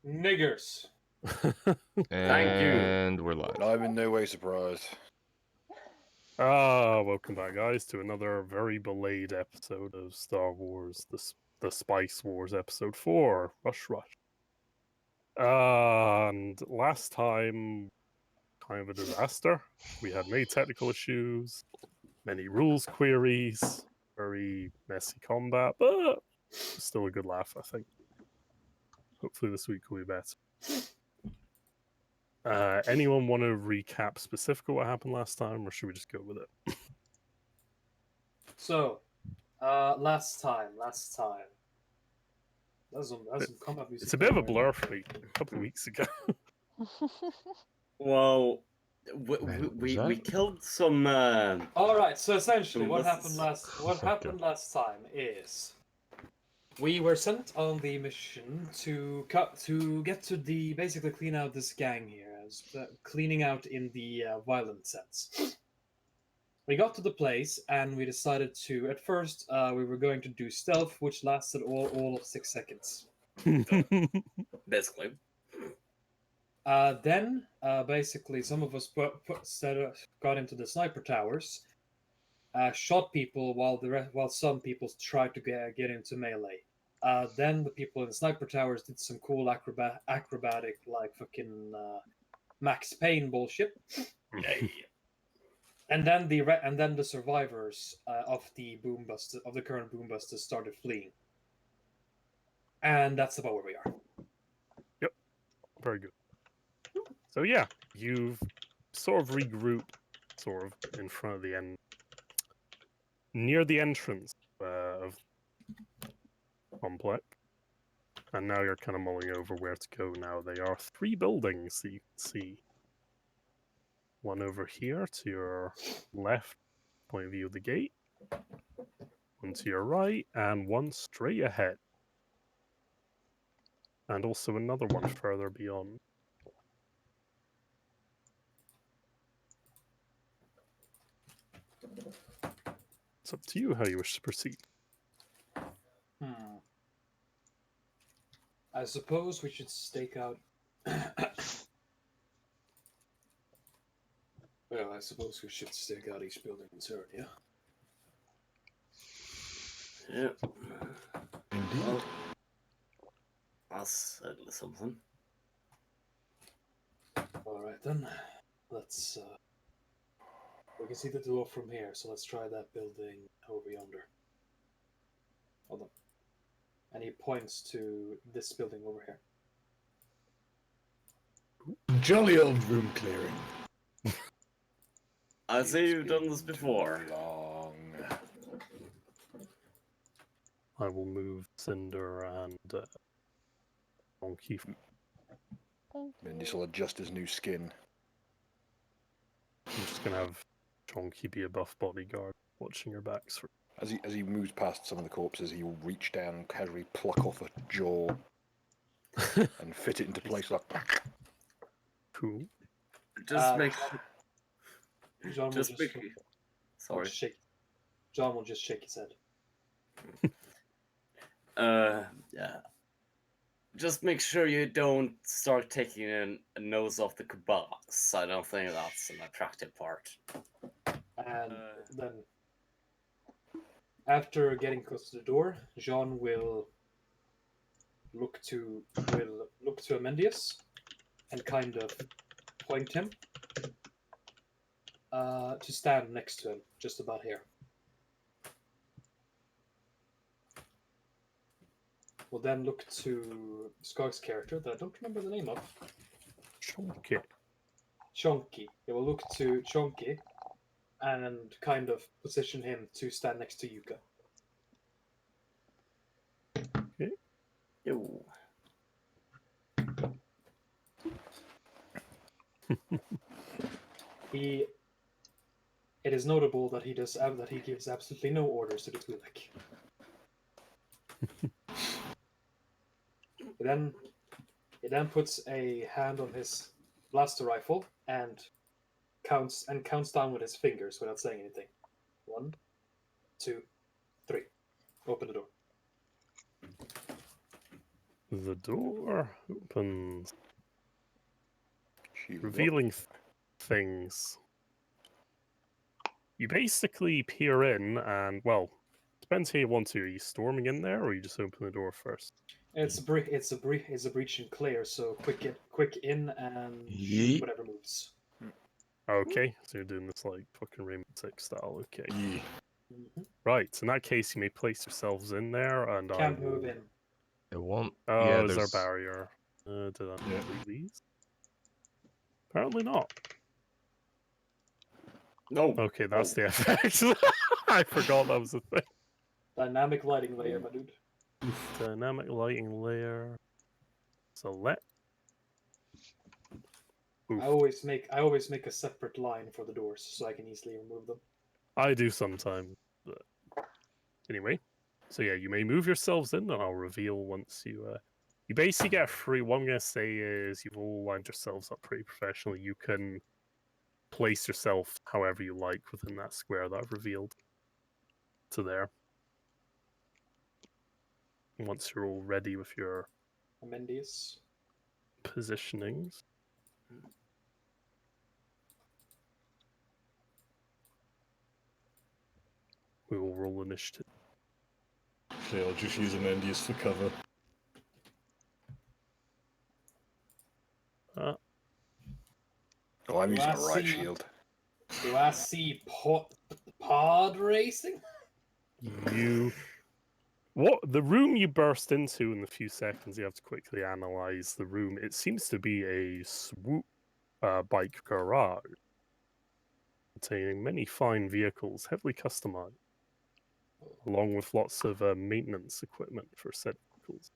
Niggers. And we're live. I'm in no way surprised. Welcome back, guys, to another very belayed episode of Star Wars: the Spice Wars, Episode 4, Rush Rush. And last time, kind of a disaster. We had many technical issues, many rules queries, very messy combat, but still a good laugh, I think. Hopefully this week will be better. Anyone want to recap specifically what happened last time, or should we just go with it? So, last time. That's some combat music. It's a bit of a going blur on. for me. A couple of weeks ago. Well, Man, we was that- killed some. All right. So essentially, what Let's- happened last time is we were sent on the mission to get to the basically clean out this gang here, as cleaning out in the violent sense. We got to the place and we decided to. At first, we were going to do stealth, which lasted all of 6 seconds. Basically, Then, basically, some of us got into the sniper towers, shot people while some people tried to get into melee. Then the people in the sniper towers did some cool acrobatic, like fucking Max Payne bullshit. And then the survivors of the current boom busters started fleeing. And that's about where we are. Very good. So yeah, you've sort of regrouped, sort of in front of the end, near the entrance of complex, and now you're kind of mulling over where to go. Now there are 3 buildings that you can see. One over here to your left, point of view of the gate. One to your right, and one straight ahead. And also another one further beyond. It's up to you how you wish to proceed. I suppose we should stake out. Well, I suppose we should stake out each building in turn, yeah? yeah. Indeed. Well, that's something. Alright then. Let's. We can see the door from here, so let's try that building over yonder. Hold on. And he points to this building over here. Jolly old room clearing. I see you've done this before. Long. I will move Cinder and Donkey. Mindy shall adjust his new skin. I'm just gonna have Chonky be a buff bodyguard watching your backs for. As he moves past some of the corpses, he will reach down and casually pluck off a jaw and fit it into place like. Cool. Just make. John will Just make. Sorry. John will just shake his head. Yeah. Just make sure you don't start taking a nose off the kebabs. I don't think that's an attractive part. And then, after getting close to the door, Jean will look to Amendius and kind of point him to stand next to him, just about here. We'll then look to Skog's character that I don't remember the name of. Chonky. Chonky. It will look to Chonky and kind of position him to stand next to Yuka. Ew. It is notable that he gives absolutely no orders to the Twi'lek. He then puts a hand on his blaster rifle and counts down with his fingers without saying anything. 1, 2, 3. Open the door. The door opens, Shield up. revealing things. You basically peer in, and well, depends how you want to. Are you storming in there, or you just open the door first? It's a breach. It's a breach and clear. So quick in and shoot Yeet. whatever moves. Okay, so you're doing this like fucking Rainbow Six style. Okay, Yeah. Mhm. right. In that case, you may place yourselves in there, and I Can't will. move in. It won't. Oh, Yeah, is there a there's. barrier? Did I Yeah. delete these? Apparently not. No. Okay, that's Oh. the effect. I forgot that was a thing. Dynamic lighting layer, my dude. Dynamic lighting layer. Select. Oof. I always make a separate line for the doors so I can easily remove them. I do sometimes. But anyway, so yeah, you may move yourselves in, and I'll reveal once you. You basically get free. What I'm gonna say is you've all lined yourselves up pretty professionally. You can place yourself however you like within that square that I've revealed to there. Once you're all ready with your Amendius. positionings. We will roll initiative. Okay, I'll just use Amendius for cover. Oh, I'm Do using I a right see- shield. Do I see pod racing? You. What the room you burst into in the few seconds you have to quickly analyze the room. It seems to be a swoop bike garage containing many fine vehicles, heavily customized, along with lots of maintenance equipment for said vehicles.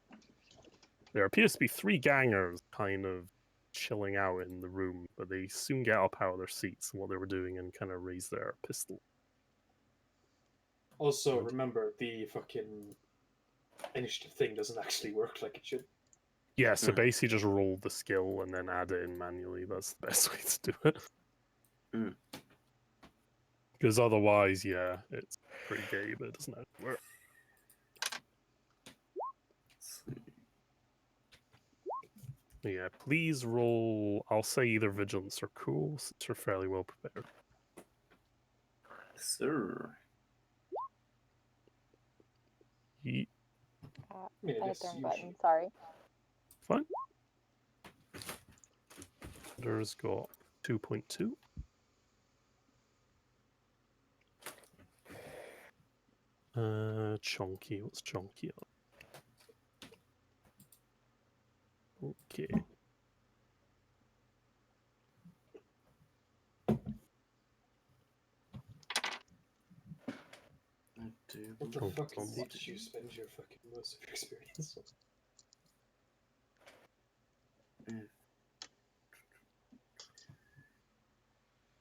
There appears to be 3 gangers kind of chilling out in the room, but they soon get up out of their seats and what they were doing and kind of raise their pistol. Also, Good. remember the fucking initiative thing doesn't actually work like it should. Yeah, so Mm. basically just roll the skill and then add it in manually. That's the best way to do it. Mm. Because otherwise, yeah, it's pretty gay, but it doesn't actually work. Yeah, please roll. I'll say either vigilance or cool, since you're fairly well prepared. Sir. Ye- I mean, it I hit is the wrong usually. button. Sorry. Fine. There's got 2.2. Chonky. What's Chonky on? Okay. What the Oh, fuck on did what? you spend your fucking most of your experience on?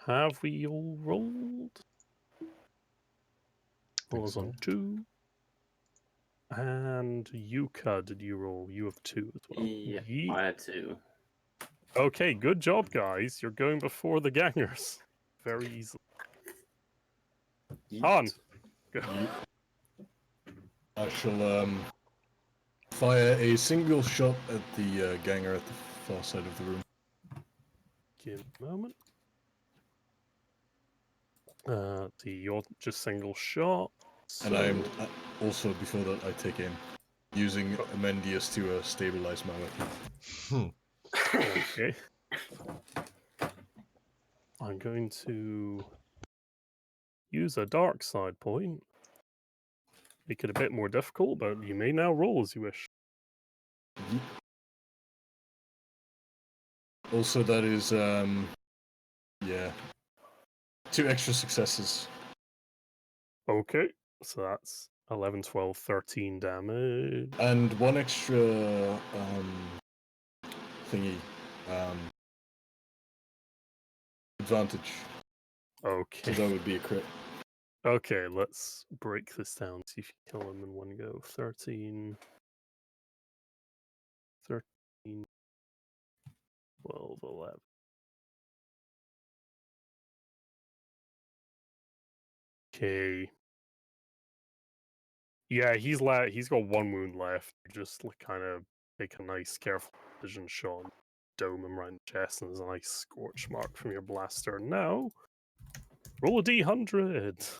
Have we all rolled? I was on 2. And Yuka, did you roll? You have 2 as well. Yeah, Yeet. I had to. Okay, good job, guys. You're going before the gangers. Very easily. On. Go. I shall fire a single shot at the ganger at the far side of the room. Give me a moment. You're just single shot. And I'm so- also, before that, I take aim, using Amendius to stabilize my weapon. Okay. I'm going to use a dark side point. Make it a bit more difficult, but you may now roll as you wish. Also, that is, yeah, 2 extra successes. Okay. So that's 11, 12, 13 damage. And 1 extra thingy, advantage. So Okay. that would be a crit. Okay, let's break this down. See if you kill him in one go. 13. 13. 12, 11. Okay. Yeah, he's got 1 wound left. Just like kind of take a nice, careful precision shot and dome him right in the chest, and there's a nice scorch mark from your blaster. Now, roll a d100.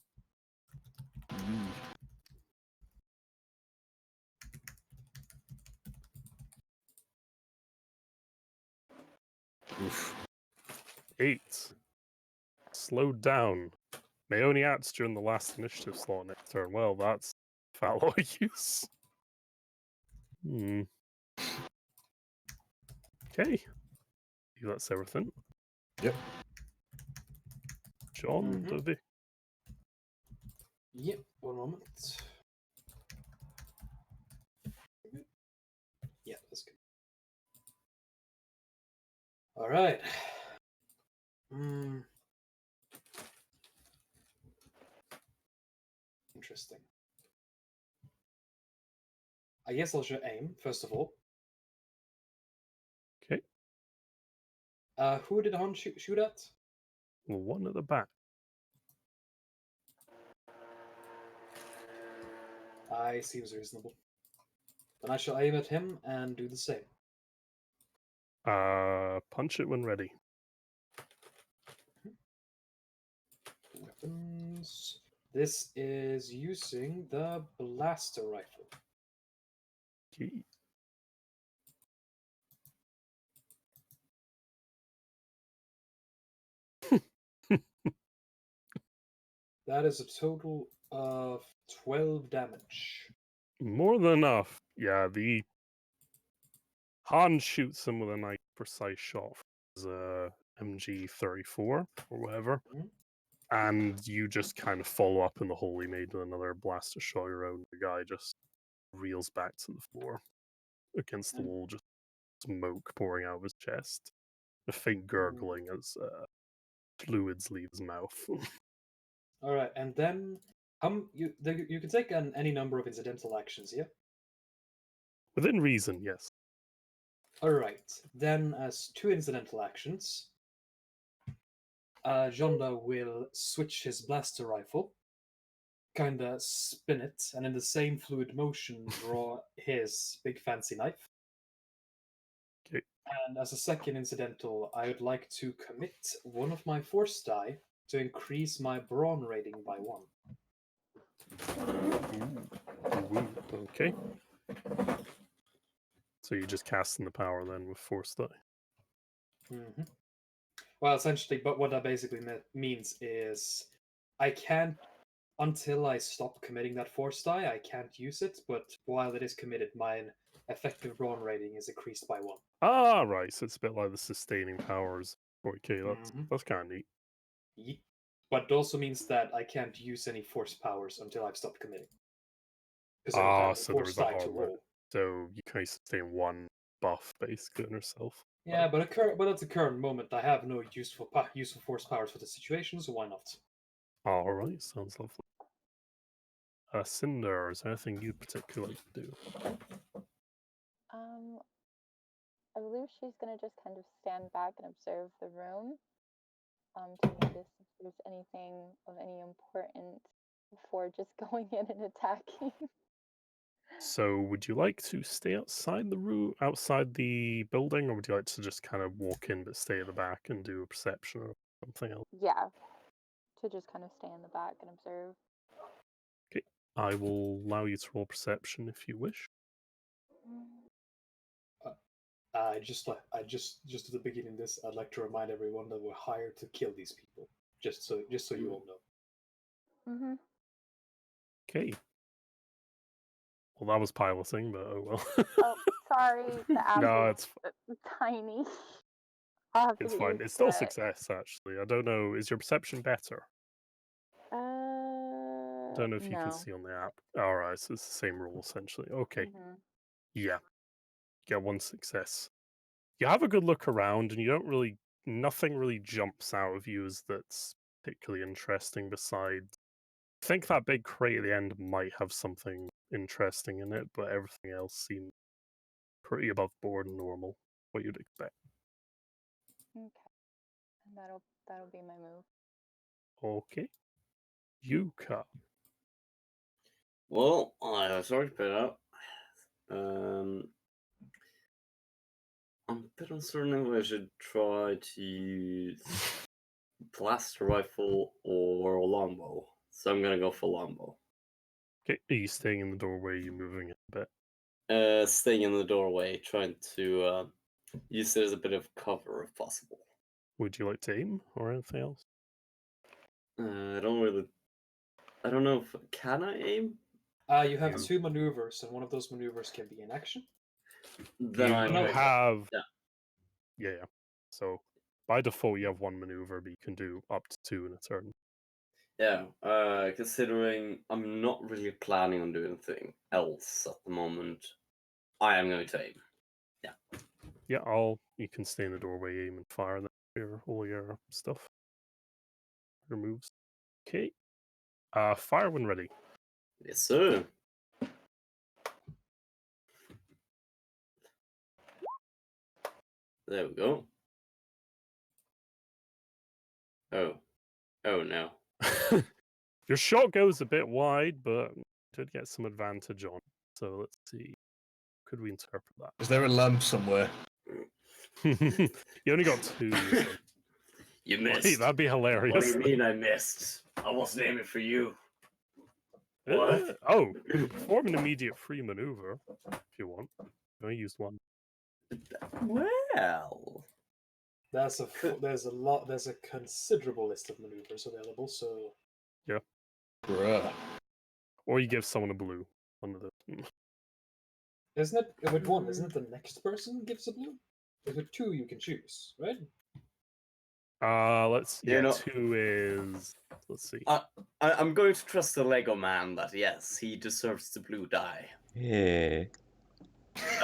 Oof. 8. Slowed down. May only act during the last initiative slot next turn. Well, that's foul use. Hmm. Okay. That's everything. Yep. John, Mhm. Dovey. Yep, one moment. Yeah, that's good. All right. Interesting. I guess I'll show aim, first of all. Okay. Who did Han shoot at? The one at the back. Seems reasonable. Then I shall aim at him and do the same. Punch it when ready. Weapons. This is using the blaster rifle. Okay. That is a total of 12 damage. More than enough. Yeah, the Han shoots him with a nice precise shot from his MG34 or whatever. Mhm. And you just kind of follow up in the hole he made with another blaster shot your own. The guy just reels back to the floor against the Mm. wall, just smoke pouring out of his chest. A faint gurgling as fluids leave his mouth. All right, and then you can take any number of incidental actions, yeah? Within reason, yes. All right, then as 2 incidental actions, Jonda will switch his blaster rifle, kinda spin it, and in the same fluid motion draw his big fancy knife. Okay. And as a second incidental, I would like to commit one of my force die to increase my brawn rating by 1. Ooh, okay. So you're just casting the power then with force die. Mm-hmm. Well, essentially, but what that basically means is I can't, until I stop committing that force die, I can't use it, but while it is committed, my effective brawn rating is increased by 1. Ah, right. So it's a bit like the sustaining powers. Okay, that's kind of neat. But it also means that I can't use any force powers until I've stopped committing. Because I don't Ah, have a so there force is a die to hard limit. roll. So you can only sustain 1 buff basically on yourself. Yeah, but at the current moment, I have no useful force powers for the situation, so why not? All right, sounds lovely. Cinder, is there anything you'd particularly like to do? I believe she's gonna just kind of stand back and observe the room, to notice if there's anything of any importance before just going in and attacking. So, would you like to stay outside the room, outside the building, or would you like to just kind of walk in but stay at the back and do a perception or something else? Yeah, to just kind of stay in the back and observe. Okay, I will allow you to roll perception if you wish. Just at the beginning of this, I'd like to remind everyone that we're hired to kill these people. Just so you all know. Mm-hmm. Okay. Well, that was piloting, but oh well. Oh, sorry, the app No, is tiny. I'll have to it's get fine. used It's to still it. success, actually. I don't know. Is your perception better? Don't know if you can No. see on the app. All right, so it's the same rule essentially. Okay. Mm-hmm. Yeah. Get 1 success. You have a good look around, and you don't really. Nothing really jumps out of you as that's particularly interesting. Besides, I think that big crate at the end might have something interesting in it, but everything else seems pretty above board and normal. What you'd expect. Okay. And that'll be my move. Okay. Yuka. Well, sorry to put it up. bit uncertain if I should try to use blaster rifle or longbow. So I'm gonna go for longbow. Okay, are you staying in the doorway? Are you moving it a bit? Staying in the doorway, trying to use it as a bit of cover if possible. Would you like to aim or anything else? I don't know if can I aim. You have You- 2 maneuvers, and one of those maneuvers can be in action. Then you I'm no, going to- have yeah. yeah. So by default, you have 1 maneuver, but you can do up to 2 in a turn. Yeah, considering I'm not really planning on doing anything else at the moment, I am going to aim. Yeah, you can stay in the doorway, aim and fire all your stuff. Your moves. Okay. Fire when ready. Yes, sir. There we go. Oh. Oh no. Your shot goes a bit wide, but did get some advantage on. So let's see. Could we interpret Is there a lamp somewhere? that? You only got 2. So. You Wait, missed. that'd be What do hilarious. you mean I missed? I wasn't aiming for you. What? Oh, perform an immediate free maneuver if you want. You only used 1. Well. There's a considerable list of maneuvers available, so Bruh. Or you give someone a blue. One of the. isn't it with 1, isn't it the next person gives a blue? With 2 you can choose, right? Let's. You Yeah, know- 2 is. Let's see. I'm going to trust the Lego man that yes, he deserves the blue die. Yeah.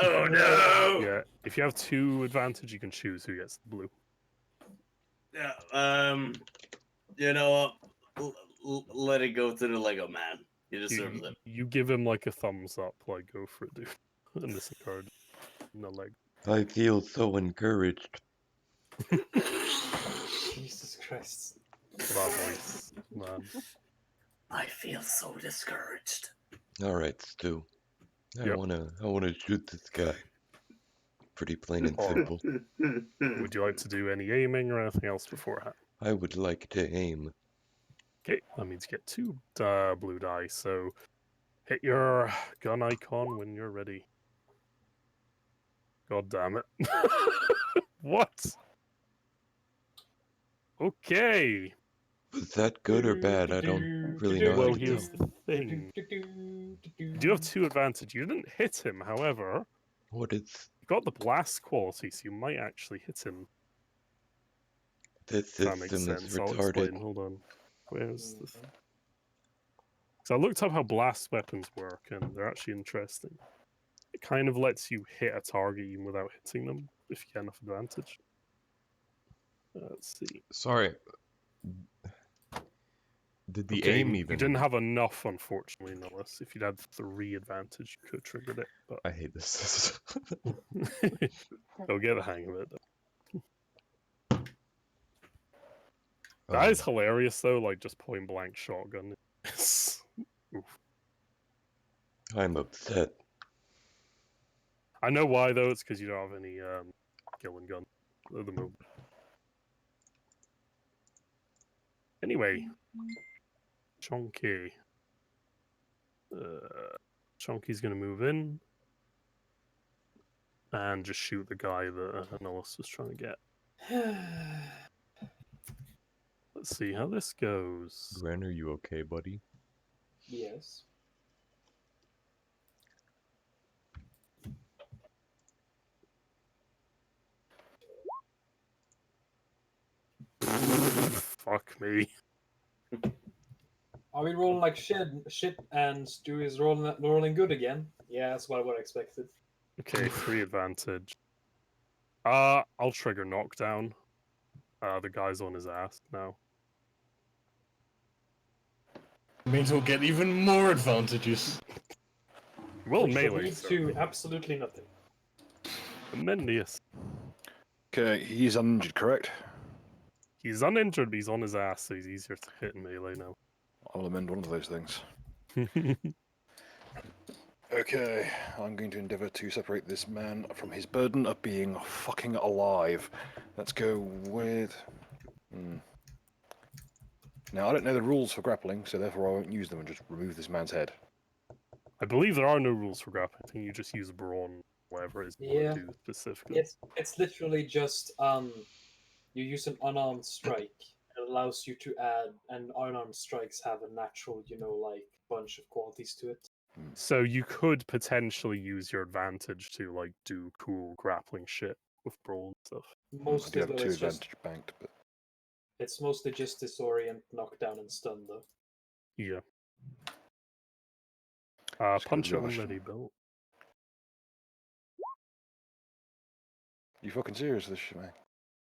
Oh no! Yeah, if you have 2 advantage, you can choose who gets the blue. Yeah, you know what? Let it go to the Lego man. He deserves it. You give him like a thumbs up, like go for it, dude. And this card in the leg. I feel so encouraged. Jesus Christ. That voice, man. I feel so discouraged. All right, Stu. I Yep. wanna shoot this guy. Pretty plain and Alright. simple. Would you like to do any aiming or anything else beforehand? I would like to aim. Okay, that means you get 2 blue die. So hit your gun icon when you're ready. God damn it! What? Okay. Was that good or bad? I don't really know how Well, to here's tell. the thing. You do have 2 advantage. You didn't hit him, however. What is You got the blast quality, so you might actually hit him. this If that makes system is sense. I'll explain. retarded. Hold on. Where's the? So I looked up how blast weapons work, and they're actually interesting. It kind of lets you hit a target even without hitting them if you get enough advantage. Let's see. Sorry. Did the Okay, aim you even? didn't have enough, unfortunately, Nillis. If you'd had 3 advantage, you could have triggered it, but I hate this. you'll get the hang of it. That is hilarious, though. Like just point blank shotgun. I'm upset. I know why though. It's because you don't have any killing gun at the moment. Anyway, Chonky. Chonky's gonna move in and just shoot the guy that Anolis was trying to get. Let's see how this goes. Gren, are you okay, buddy? Yes. Fuck me. Are we rolling like shit and Stu is rolling good again? Yeah, that's what I would have expected. Okay, 3 advantage. I'll trigger knockdown. The guy's on his ass now. Means we'll get even more advantages. Well, Which will melee. lead to absolutely nothing. Tremendous. Okay, he's uninjured, correct? He's uninjured, but he's on his ass, so he's easier to hit in melee now. I'll amend one of those things. Okay, I'm going to endeavour to separate this man from his burden of being fucking alive. Let's go with... Now, I don't know the rules for grappling, so therefore I won't use them and just remove this man's head. I believe there are no rules for grappling. I think you just use brawn, whatever it is you want Yeah. to do specifically. It's literally just you use an unarmed strike. It allows you to add, and unarmed strikes have a natural, like bunch of qualities to it. So you could potentially use your advantage to like do cool grappling shit with brawl and stuff. I do Mostly have though, 2 it's just advantage banked, but... it's mostly just disorient, knockdown, and stun though. Yeah. Just go Punch it rubbish. already built. You fucking serious with this shit, man?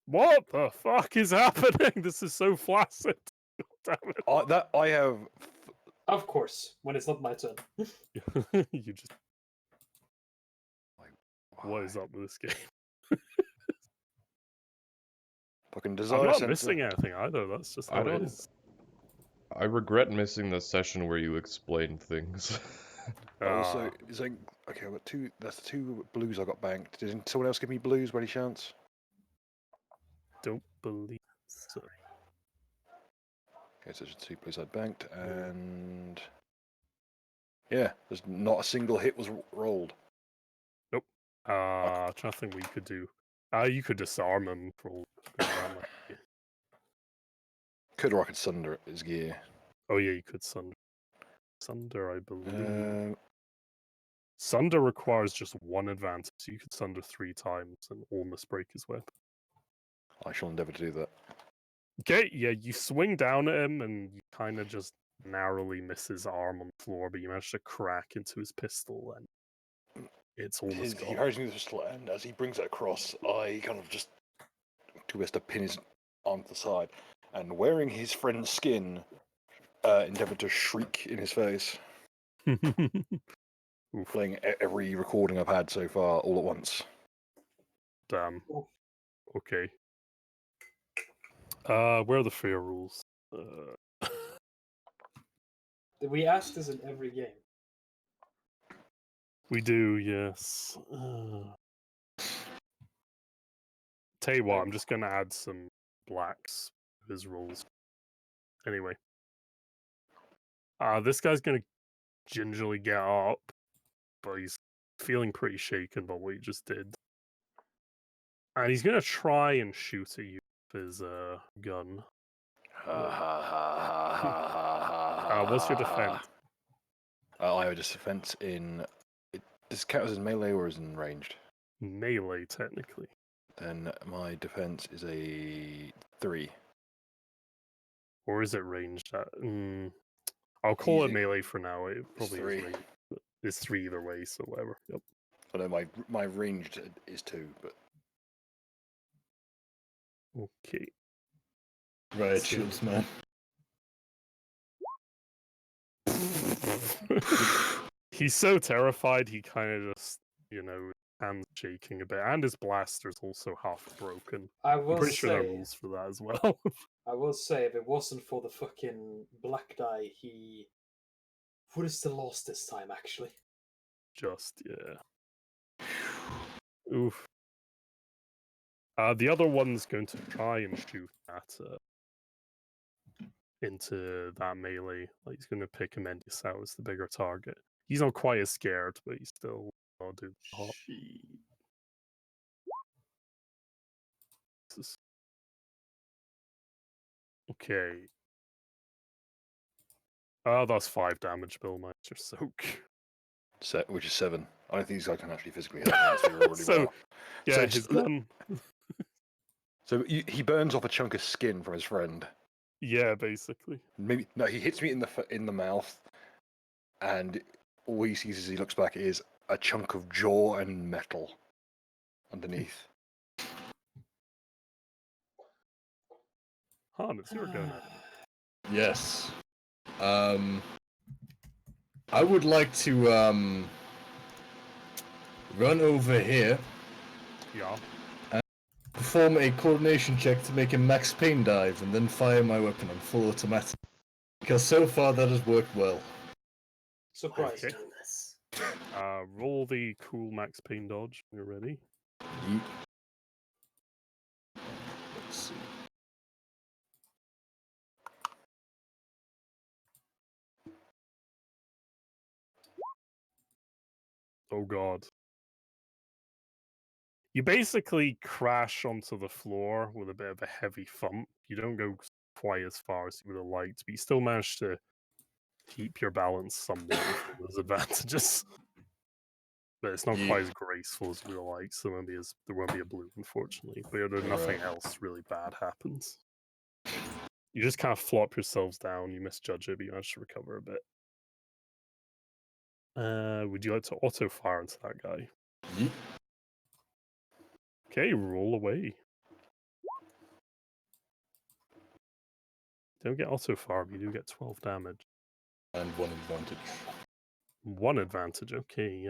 What the fuck is happening? This is so flaccid. God damn it. I have... Of course, when it's not my turn. You just. What is up with this game? Fucking I'm desire not sensor. missing anything either. That's just how I it don't- is. I regret missing the session where you explained things. Also, it's like, okay, I've got 2, that's the 2 blues I got banked. Did someone else give me blues by any chance? Don't believe so. Okay, so there's 2 blues I banked, and... Yeah, there's not a single hit was rolled. Trying to think what you could do. You could disarm him for all. Could or I could sunder his gear. Oh yeah, you could sunder. Sunder, I believe. Uh, Sunder requires just 1 advantage, so you could sunder 3 times and almost break his weapon. I shall endeavour to do that. Okay, yeah, you swing down at him and you kind of just narrowly miss his arm on the floor, but you manage to crack into his pistol and it's almost He gone. hurries me with the pistol, and as he brings it across, I kind of just do best to pin his arm to the side, and wearing his friend's skin, endeavour to shriek in his face, Oof, playing every recording I've had so far all at once. damn. Okay. Where are the fair rules? We ask this in every game. We do, yes. Tell you what, I'm just gonna add some blacks to his rules. Anyway. This guy's gonna gingerly get up, but he's feeling pretty shaken by what he just did. And he's gonna try and shoot at you with his gun. What's your defense? I have a defense in... Does it count as in melee or as in ranged? Melee, technically. Then my defense is a 3. Or is it ranged? I'll call it Easy. melee for now. It probably 3. is ranged. But it's 3 either way, so whatever. Yep. I know my ranged is 2, but... Okay. Right, shields, man. He's so terrified, he kind of just, hands shaking a bit. And his blaster's also half broken. I I'm will pretty sure there are say, rules for that as well. I will say, if it wasn't for the fucking black die, he would have still lost this time. Actually, Just, yeah. Oof. The other one's going to try and shoot at into that melee. Like he's going to pick Amendius out as the bigger target. He's not quite as scared, but he's still will do the hop. Okay. That's 5 damage, Bill Meister Soak. Which is 7. I don't think these guys can actually physically hit me. Unless they roll really So, well. yeah, So his just gun. So he burns off a chunk of skin from his friend. Yeah, basically. Maybe no, he hits me in the mouth, and all he sees as he looks back is a chunk of jaw and metal underneath. Han, it's your go now. Yes. I would like to run over here, Yeah. perform a coordination check to make a max pain dive, and then fire my weapon on full automatic. Because so far that has worked well. surprised. Okay. Do this. Roll the cool max pain dodge when you're ready. Yeet. Let's see. Oh god. You basically crash onto the floor with a bit of a heavy thump. You don't go quite as far as you would have liked, but you still manage to keep your balance somewhat with those advantages. But it's not Yeah. quite as graceful as we would like, so there won't be a blue, unfortunately. But nothing else really bad happens. You just kind of flop yourselves down, you misjudge it, but you manage to recover a bit. Would you like to auto fire into that guy? Yeet. Okay, roll away. Don't get auto fire, but you do get 12 damage. And 1 advantage. 1 advantage, okay.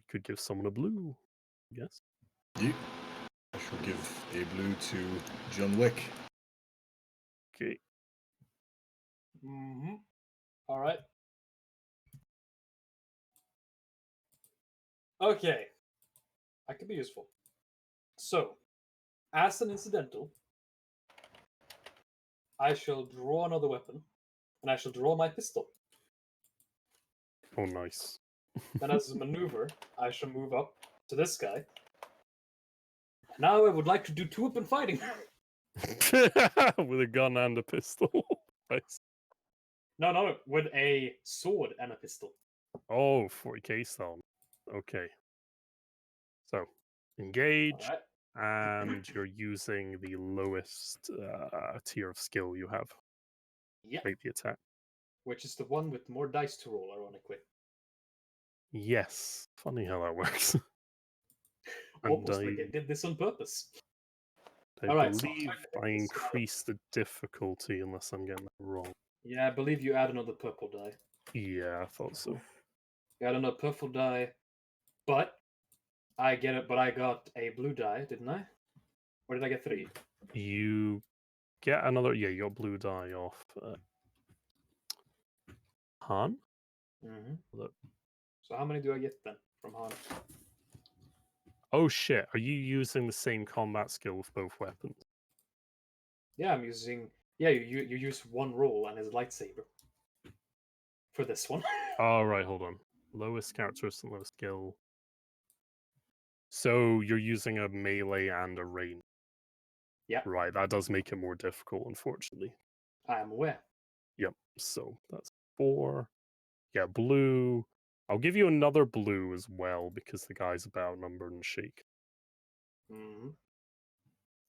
Could give someone a blue, I guess. Yeet. I shall give a blue to John Wick. Okay. Mm-hmm. All right. Okay. I could be useful. So, as an incidental, I shall draw another weapon, and I shall draw my pistol. Oh, nice. Then, as a maneuver, I shall move up to this guy. Now, I would like to do two-weapon fighting. With a gun and a pistol. Nice. No, with a sword and a pistol. Oh, 40k style. Okay. So, engage, Alright. and you're using the lowest tier of skill you have. Yeah. Make the attack. Which is the one with more dice to roll, ironically. Yes. Funny how that works. Almost like I did this on purpose. I Alright, so believe I'm I gonna start- increased the difficulty unless I'm getting that wrong. Yeah, I believe you add another purple die. Yeah, I thought so. You add another purple die, but I get it. But I got a blue die, didn't I? Or did I get 3? You get another. Yeah, you got blue die off. Han? Mm-hmm. Look. So how many do I get then from Han? Oh shit! Are you using the same combat skill with both weapons? Yeah, I'm using. Yeah, you use one roll and his lightsaber for this one. Oh right, hold on. Lowest characteristic, lowest skill. So you're using a melee and a range. Yeah. Right, that does make it more difficult, unfortunately. I am aware. Yep. So that's 4. Yeah, blue. I'll give you another blue as well because the guy's about numbered and shake. Mm-hmm.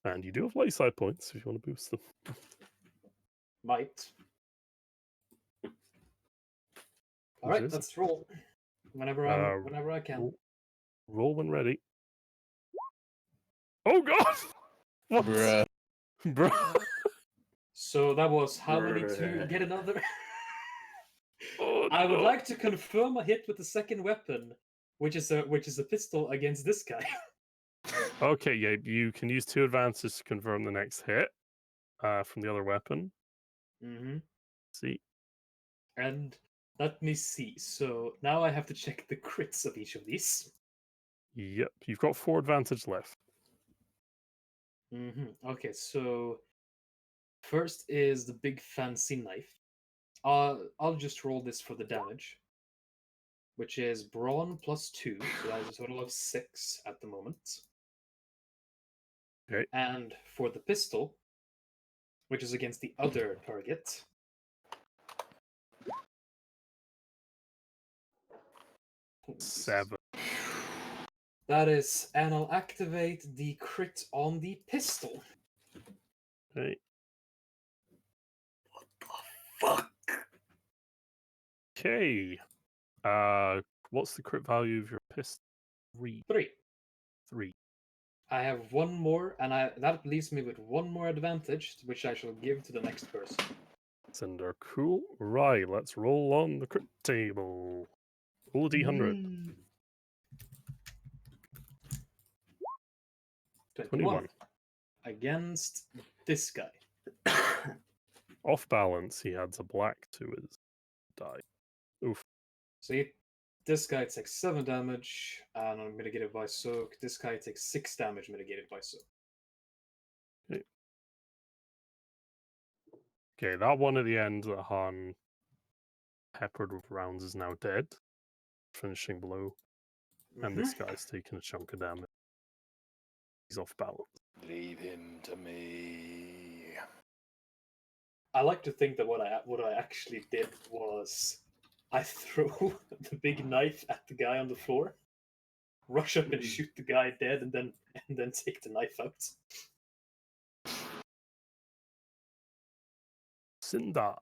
And you do have light side points if you want to boost them. Might. All Which right, is- let's roll. Whenever I can. Roll when ready. Oh god! What? Bruh. Bruh. So that was how many to Bruh. get another? Oh, I would no. like to confirm a hit with the second weapon, which is a pistol against this guy. Okay, yeah, you can use 2 advances to confirm the next hit from the other weapon. Mm-hmm. See? And let me see. So now I have to check the crits of each of these. Yep, you've got 4 advantage left. Mm-hmm. Okay, so first is the big fancy knife. I'll just roll this for the damage, which is brawn plus 2, so that is a total of 6 at the moment. Okay. And for the pistol, which is against the other target, oh, Jesus. 7. That is, and I'll activate the crit on the pistol. Okay. Fuck. Okay. What's the crit value of your pistol? 3. 3. I have one more, and that leaves me with one more advantage, which I shall give to the next person. Cinder, cool. Right, let's roll on the crit table. Roll a d100. 21. Against this guy. Off balance, he adds a black to his die. Oof. See? This guy takes 7 damage, and I'm mitigated by soak. This guy takes 6 damage, mitigated by soak. Okay, that one at the end that Han peppered with rounds is now dead. Finishing blow. And this guy's taking a chunk of damage. He's off balance. Leave him to me. I like to think that what I actually did was I throw the big knife at the guy on the floor, rush up and shoot the guy dead, and then take the knife out. Cinder.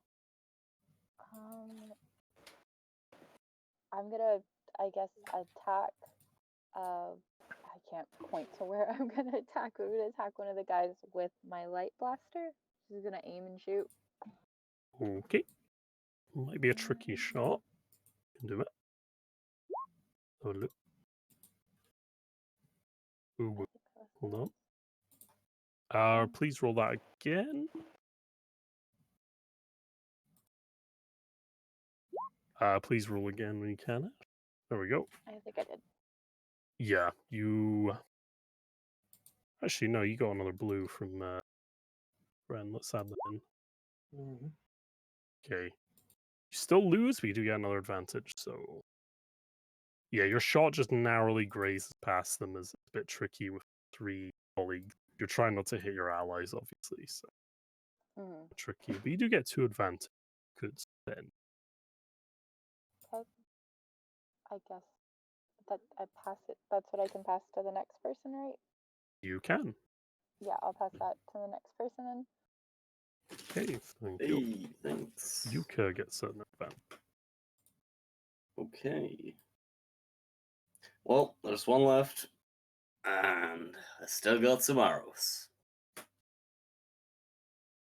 I'm gonna, I guess, attack. I can't point to where I'm gonna attack. I'm gonna attack one of the guys with my light blaster. He's gonna aim and shoot. Okay. Might be a tricky shot. Can do it. Oh, look. Ooh, hold on. Please roll that again. Please roll again when you can. There we go. I think I did. Yeah, you... Actually, no, you got another blue from Ren. Let's add that in. Mm-hmm. Okay. You still lose, but you do get another advantage, so... Yeah, your shot just narrowly grazes past them. Is a bit tricky with 3 colleagues. You're trying not to hit your allies, obviously, so... Tricky, but you do get 2 advantage. Could then. Okay. I guess that I pass it. That's what I can pass to the next person, right? You can. Yeah, I'll pass that to the next person then. Okay, thank you. Hey, thanks. Yuka gets an advantage. Okay. Well, there's one left, and I still got some arrows.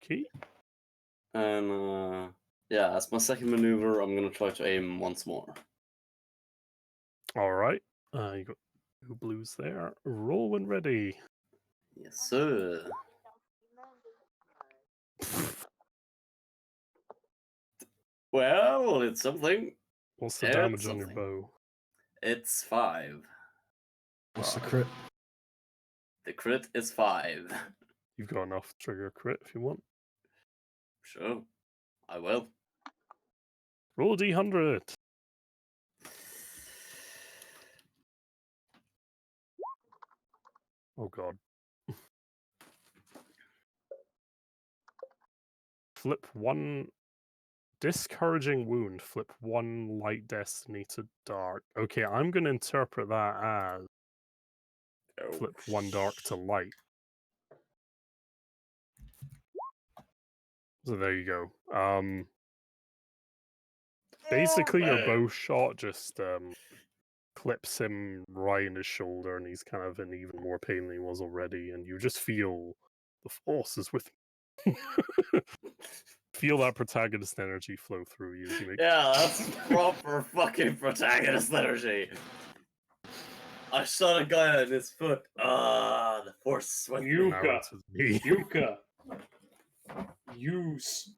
Okay. And yeah, as my second maneuver, I'm gonna try to aim once more. All right. You got 2 blues there. Roll when ready. Yes, sir. Well, it's something. What's the It's damage on your something. bow? It's 5. What's the crit? The crit is 5. You've got enough to trigger a crit if you want. Sure, I will. Roll a d100. Oh god. Flip 1 discouraging wound. Flip 1 light destiny to dark. Okay, I'm going to interpret that as flip 1 dark to light. So there you go. Basically your bow shot just clips him right in his shoulder, and he's kind of in even more pain than he was already, and you just feel the force is with him. Feel that protagonist energy flow through you. As you make... Yeah, that's proper fucking protagonist energy. I shot a guy on his foot. The force is with me. Yuka. Now it's with me. Yuka. Use.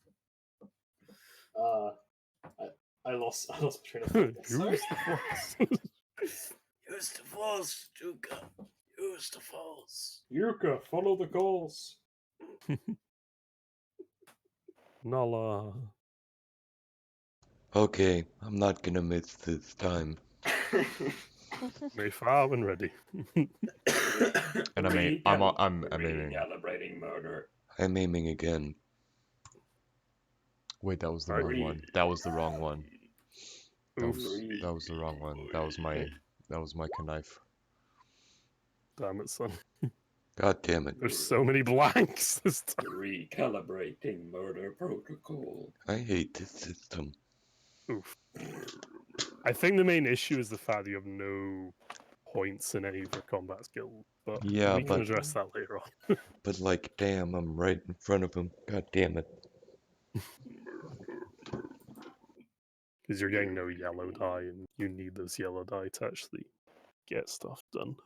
I lost my train of thought. Sorry. Use the force. Use the force, Yuka. Use the force. Yuka, follow the calls. Nala. Okay, I'm not gonna miss this time. May fire when ready. And I'm aiming. Recalibrating murder. I'm aiming again. Wait, that was the Alright. wrong one. That was the wrong one. Oof. That was the wrong one. That was my knife. Damn it, son. God damn it. There's so many blanks this time. Recalibrating murder protocol. I hate this system. Oof. I think the main issue is the fact that you have no points in any of your combat skills. But Yeah, we can but- address that later on. But like, damn, I'm right in front of him. God damn it. Because you're getting no yellow die, and you need those yellow die to actually get stuff done.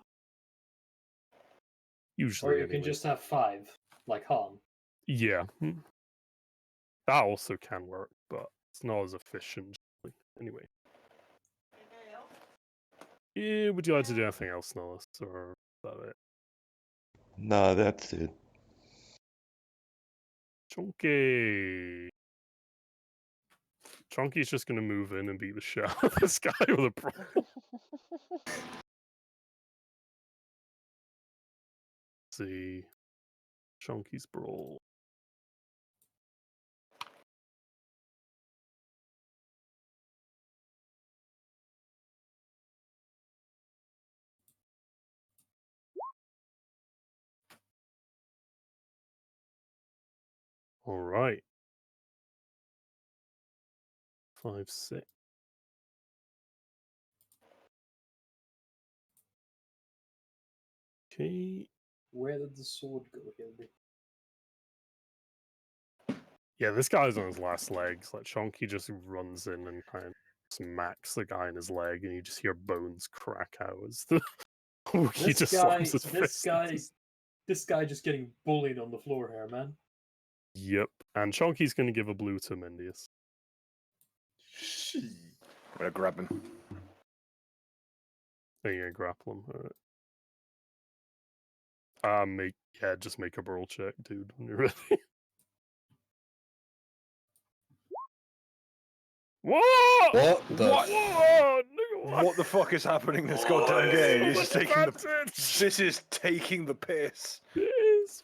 Usually, Or you can anyway. just have 5, like Han. Yeah. That also can work, but it's not as efficient. Anyway. Would you like to do anything else, Nollis, or is that it? Nah, that's it. Chunky. Chunky's just gonna move in and beat the shit out of this guy with a brawl. See. Chunky's brawl. All right. 5, 6. Okay. Where did the sword go, Hildy? Yeah, this guy's on his last legs. Like Chunky just runs in and kind of smacks the guy in his leg, and you just hear bones crack out as the Wookiee This just guy, slams his fist. this guy just getting bullied on the floor here, man. Yep. And Chunky's gonna give a blue to Mindius. I'm gonna grab him. There you go, grapple him. Alright. Just make a brawl check, dude, when you're ready. What? What the? What? Nigga, What the fuck is happening in this What goddamn is game? this This is taking the advantage? this is taking the piss.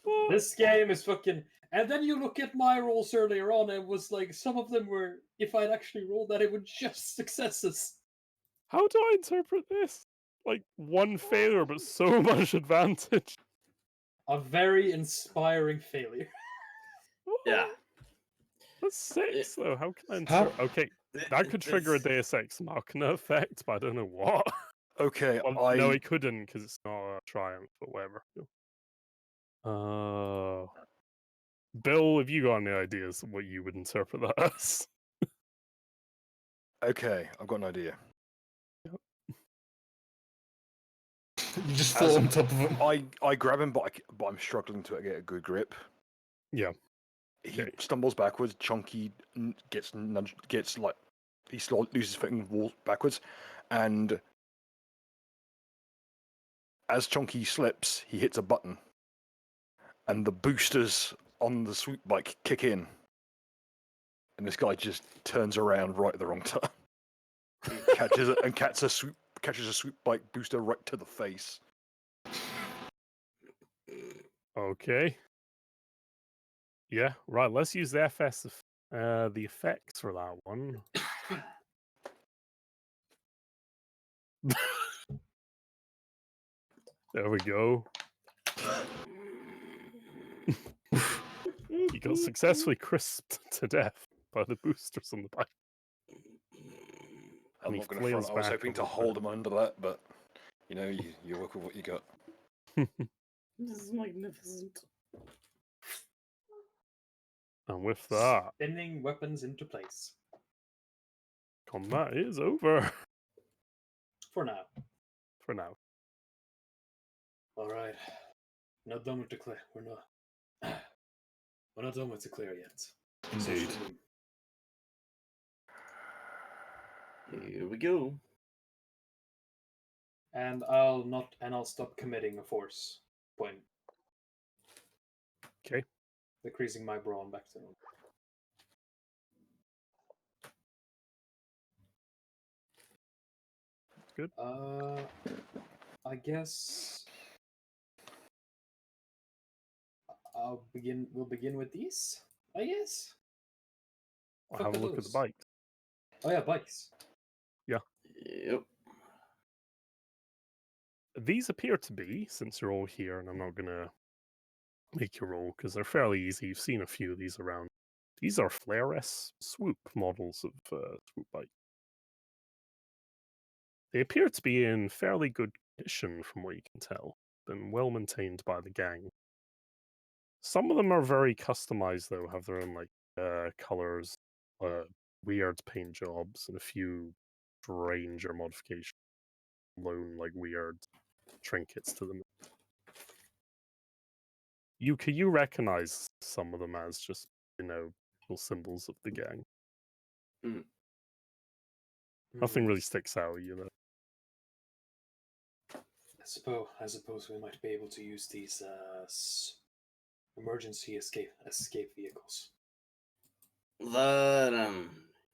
What? This game is fucking. And then you look at my rolls earlier on, and it was like some of them were, if I'd actually rolled that, it would just successes. How do I interpret this? Like one failure, but so much advantage. A very inspiring failure. Yeah. That's 6 though. How can I How- interpret? Okay, that could trigger a Deus Ex Machina effect, but I don't know what. Okay, Well, no, it couldn't because it's not a triumph or whatever. Bill, have you got any ideas of what you would interpret that as? okay, I've got an idea. You just fall on top of him. I grab him, but I'm struggling to get a good grip. Yeah. He Okay. stumbles backwards. Chunky gets nudged, he loses footing, walks backwards, and as Chunky slips, he hits a button, and the boosters on the swoop bike kick in, and this guy just turns around right at the wrong time, catches a swoop bike booster right to the face. Okay. Yeah, right. Let's use the the effects for that one. There we go. He got successfully crisped to death by the boosters on the bike. I'm And he not going to flails front. I was back hoping to over the hold him under that, but you work with what you got. This is magnificent. And with that, Spinning weapons into place. combat is over For now. for now. Alright. Not done with the clear. We're not done with the clear yet. Indeed. Social room. Here we go. And I'll stop committing a force point. Okay. Decreasing my brawn back to normal. Good. I guess we'll begin with these, I guess. I'll Fuck have a are look at the those? bike. Oh yeah, bikes. Yep. These appear to be, since you're all here, and I'm not gonna make you roll because they're fairly easy. You've seen a few of these around. These are Flare S Swoop models of Swoop bike. They appear to be in fairly good condition, from what you can tell. Been well maintained by the gang. Some of them are very customized, though. Have their own colors, weird paint jobs, and a few stranger modifications. Loan weird trinkets to them. You recognize some of them as just little symbols of the gang. Nothing really sticks out, I suppose we might be able to use these emergency escape vehicles. That,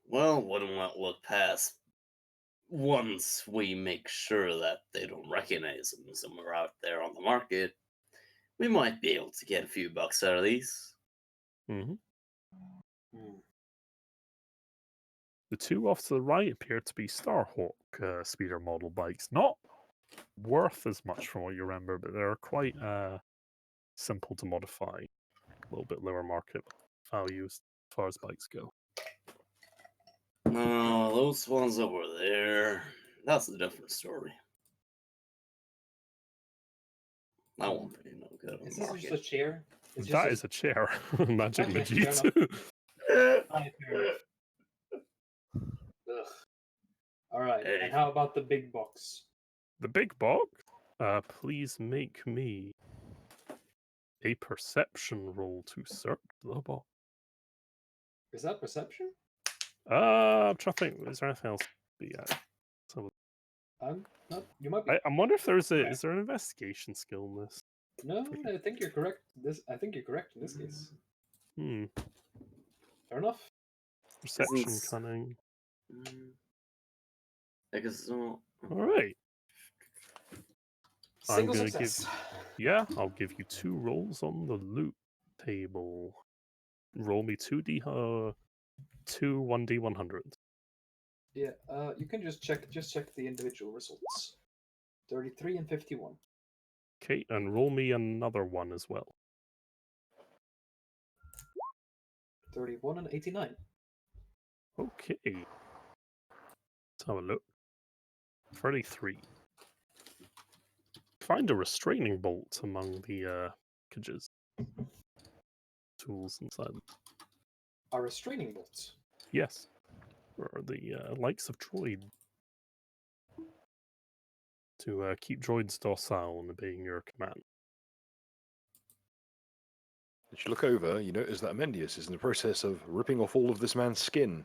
well, wouldn't let look past once we make sure that they don't recognize them somewhere out there on the market. We might be able to get a few bucks out of these. Hmm. Hmm. The two off to the right appear to be Starhawk speeder model bikes. Not worth as much from what you remember, but they're quite simple to modify. A little bit lower market value as far as bikes go. No, those ones over there, that's a different story. That won't be no good on Is the this just a market. chair? It's That is a chair. Magic Okay, fair Majid. Aye, fair enough. Ugh. All right. Hey. And how about the big box? The big box. Please make me a perception roll to search the box. Is that perception? I'm trying to think. Is there anything else? So Not. You might be. I wonder if there's a. Okay. Is there an investigation skill in this? No, I think you're correct. I think you're correct in this case. Hmm. Fair enough. Perception, Isn't- cunning. I guess so. All right. Single gonna success. Yeah, I'll give you 2 rolls on the loot table. Roll me 2 1d100. Yeah. You can just check the individual results. 33 and 51. Okay, and roll me another one as well. 31 and 89. Okay. Let's have a look. 33. Find a restraining bolt among the packages. Tools inside them. A restraining bolt. Yes. Or the likes of droid. To keep droids docile and obeying your command. As you look over, you notice that Amendius is in the process of ripping off all of this man's skin.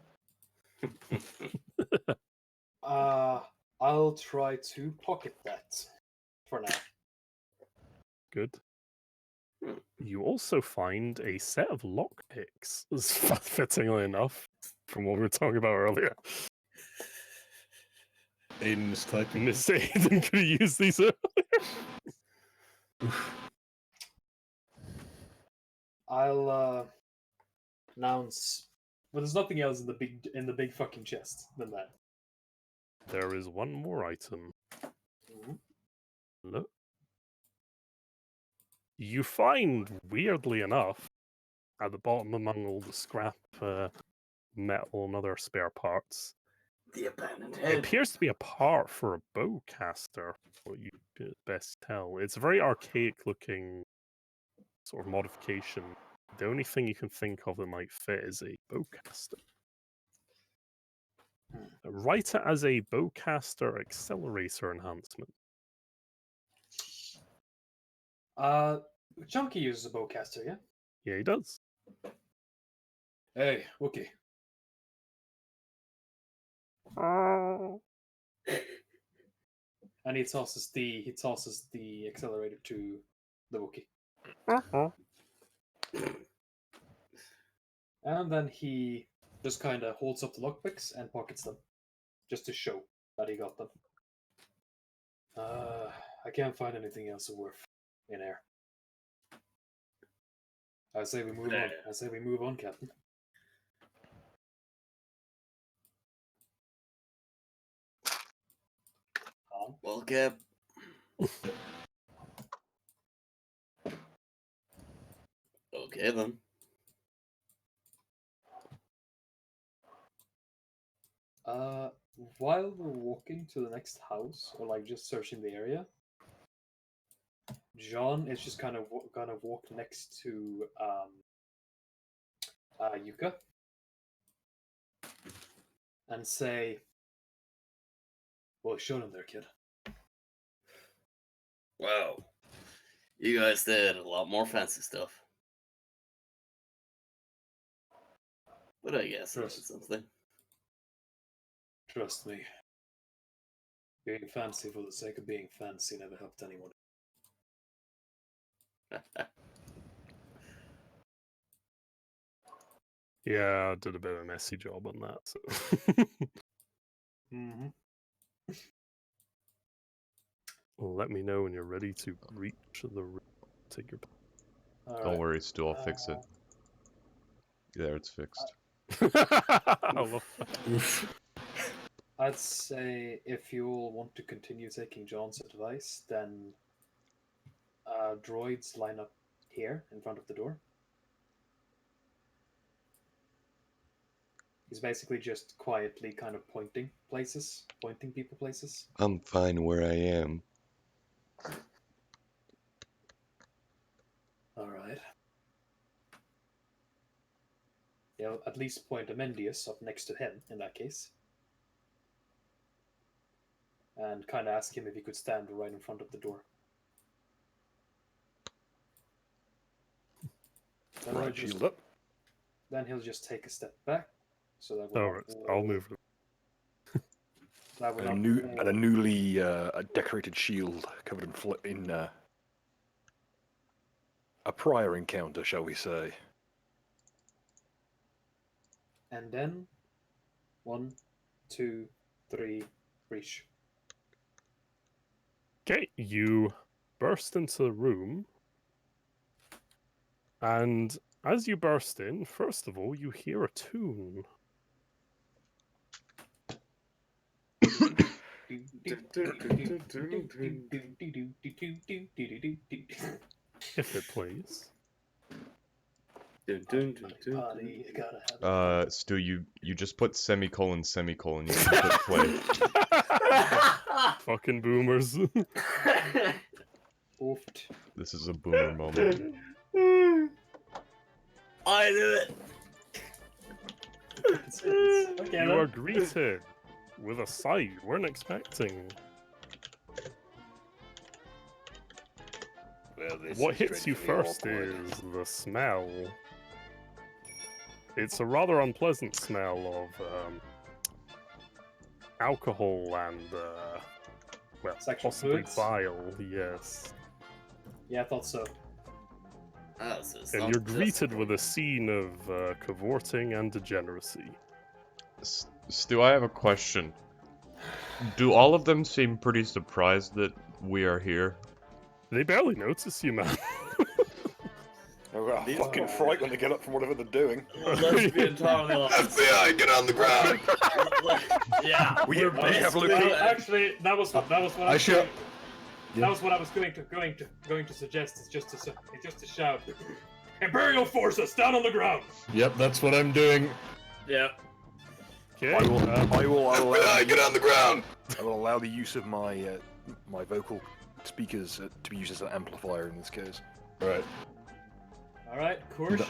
I'll try to pocket that for now. Good. You also find a set of lockpicks, fittingly enough, from what we were talking about earlier. Aiden is typing. Miss Aiden could use these earlier. I'll announce. But there's nothing else in the big fucking chest than that. There is one more item. Mhm. Look. You find, weirdly enough, at the bottom among all the scrap metal and other spare parts, The abandoned it head. appears to be a part for a bowcaster, what you could best tell. It's a very archaic looking sort of modification. The only thing you can think of that might fit is a bowcaster. Write it as a bowcaster accelerator enhancement. Chunky uses a bowcaster, yeah? Yeah, he does. Hey, Wookie. And he tosses the accelerator to the Wookie. And then he just kind of holds up the lockpicks and pockets them, just to show that he got them. I can't find anything else of worth in here. I say we move on. I say we move on, Captain. On. Well, Cap. Okay then. While we're walking to the next house, or like just searching the area, John is just kind of gonna walk next to Yuka and say, "Well, show him there, kid." Wow. You guys did a lot more fancy stuff. But I guess Trust. that's something. Trust me. Being fancy for the sake of being fancy never helped anyone. Yeah, I did a bit of a messy job on that. So. Mm-hmm. Well, let me know when you're ready to reach the room. Take your. Don't worry, Stu, I'll fix it. There, it's fixed. I love that. Oof. I'd say if you all want to continue taking John's advice, then droids line up here in front of the door. He's basically just quietly kind of pointing people places. I'm fine where I am. Alright. Yeah, at least point Amendius up next to him in that case. And kind of ask him if he could stand right in front of the door. Then Right, he'll just- shield up. Then he'll just take a step back, so that we're Alright, I'll move. That we're And a newly decorated shield covered in a prior encounter, shall we say. And then 1, 2, 3, reach. Okay, you burst into the room, and as you burst in, first of all, you hear a tune. If it plays. Stu, you just put semicolon, semicolon, you can put play. Fucking boomers. Oofed. This is a boomer moment. I do it. Okay, You are greeted with a sight you weren't expecting. Well, this What is hits you dreadfully first awkward. is the smell. It's a rather unpleasant smell of alcohol and, well, Sexual possibly fluids? bile, yes. Yeah, I thought so. Oh, so it's And not you're just greeted with a scene of cavorting and degeneracy. Stu, I have a question. Do all of them seem pretty surprised that we are here? They barely notice you, man. They've got a fucking fright when they get up from whatever they're doing. Let's be entirely honest. FBI, get on the ground! Yeah, We we're have basically- located- Actually, that was what I I was should. going, Yeah. that was what I was going to suggest. Is just to shout, Imperial forces down on the ground. Yep, that's what I'm doing. Yeah. Okay. I will allow, FBI, get on the ground! I will allow the use of my my vocal speakers to be used as an amplifier in this case. Right. All right, course.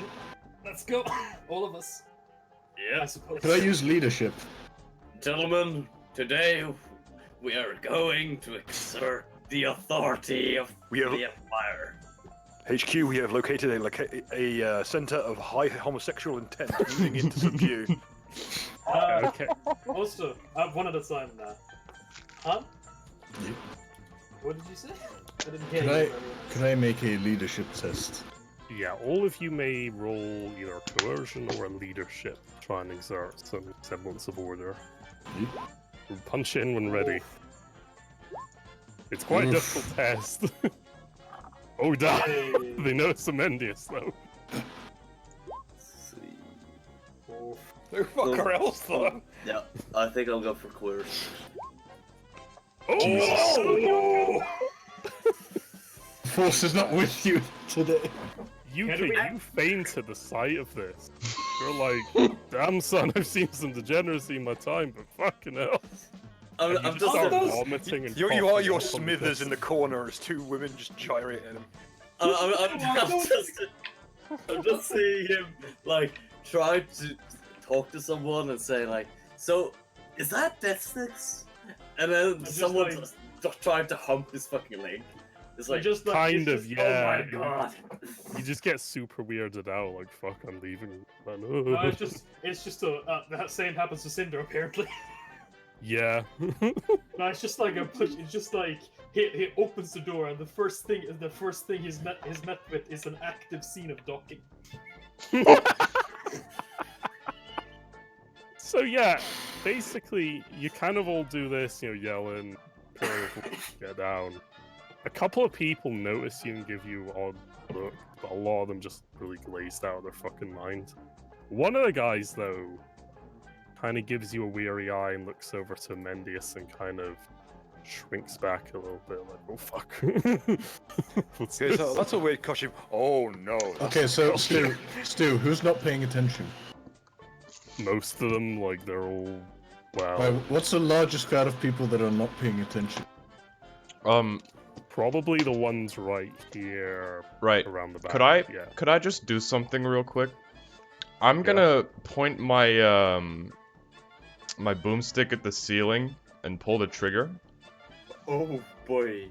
Let's go, all of us. I Yeah. suppose. Could I use leadership? Gentlemen, today we are going to exert the authority of We have the Empire. HQ. We have located a center of high homosexual intent, moving into subdue. Okay. Also, one at a time now. Huh? Yeah. What did you say? I didn't hear Could you. I- very well. Could I make a leadership test? Yeah, all of you may roll either coercion or leadership. Try and exert some semblance of order. Punch in when ready. It's quite a Oof. difficult test. Oh, damn! Hey. They know it's Amendius, though. Oof. Who fucker else though? Yeah, I think I'll go for coercion. Oh! Force is not with you today. You Can we- you faint at the sight of this. You're like, damn son, I've seen some degeneracy in my time, but fucking hell. I'm, You I'm just just start those- vomiting and You are coughing your up on the Smithers in the desk. corner as two women just gyrate at him. I'm just seeing him like try to talk to someone and say like, so is that Death Sticks? And then just someone's like- just trying to hump his fucking leg. It's like, just like, kind it's of, just- yeah. oh my god. You just get super weirded out, like, fuck, I'm leaving. Man. No, it's just that same happens to Cinder apparently. Yeah. No, it's just like a push. It's just like he opens the door, and the first thing he's met with is an active scene of docking. So yeah, basically, you kind of all do this, yelling, get down. A couple of people notice you and give you odd look, but a lot of them just really glazed out of their fucking mind. One of the guys, though, kind of gives you a weary eye and looks over to Mendius and kind of shrinks back a little bit, like, oh fuck. What's Okay, this? so that's a weird costume. Oh no. Okay, so Stu, who's not paying attention? Most of them, like, they're all, Right, well, what's the largest crowd of people that are not paying attention? probably the ones right here Right. around the back. Yeah. Could I just do something real quick? I'm gonna point my my boomstick at the ceiling and pull the trigger. Oh boy.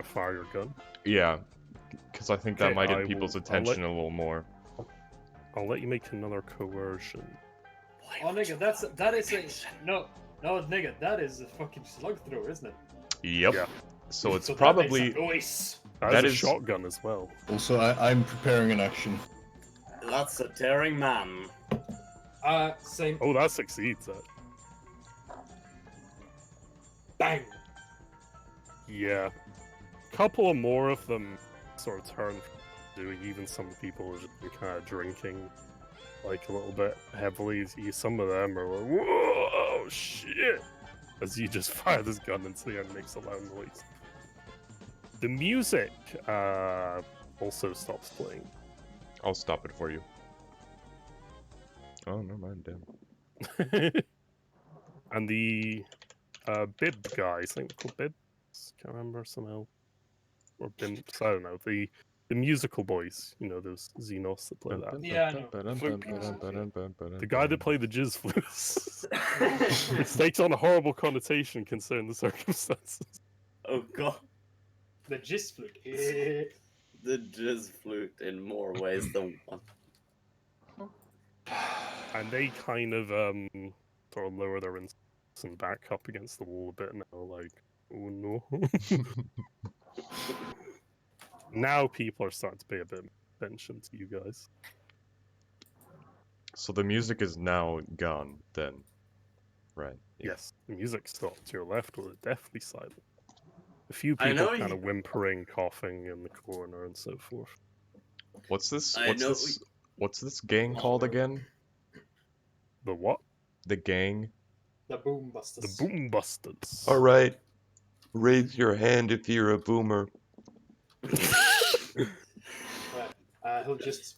Fire your gun. Yeah, because I think that Okay, might I get people's will- I'll attention a little more. I'll let you make another coercion. Oh, nigga, nigga, that is a fucking slug thrower, isn't it? Yep. Yeah. So it's So that probably makes a noise. That That is a is- shotgun as well. Also, I'm preparing an action. That's a tearing man. Same. Oh, that succeeds. That. Bang. Yeah. Couple of more of them sort of turn from doing. Even some people are just kind of drinking, like a little bit heavily. Some of them are like, "Whoa, shit!" As you just fire this gun into the air and makes a loud noise. The music also stops playing. I'll stop it for you. Oh no, mind, damn. And the bib guys, I think they're called bibs. Can't remember somehow. Or bimps, I don't know. The musical boys, those Xenos that play that. Yeah, I know. The guy that played the jizz flutes. It takes on a horrible connotation considering the circumstances. Oh god. The gist flute. Eh. The jizz flute in more ways than one. And they kind of sort of lower their instruments and back up against the wall a bit now, like, oh no. Now people are starting to pay a bit of attention to you guys. So the music is now gone, then. Right. yeah. Yes, the music stopped to your left was deathly silent. A few I people know kind you- of whimpering, coughing in the corner and so forth. What's this? I know What's this gang called again? The what? The gang. The boom busters. The Boom Busters. All right. Raise your hand if you're a boomer. Right. He'll just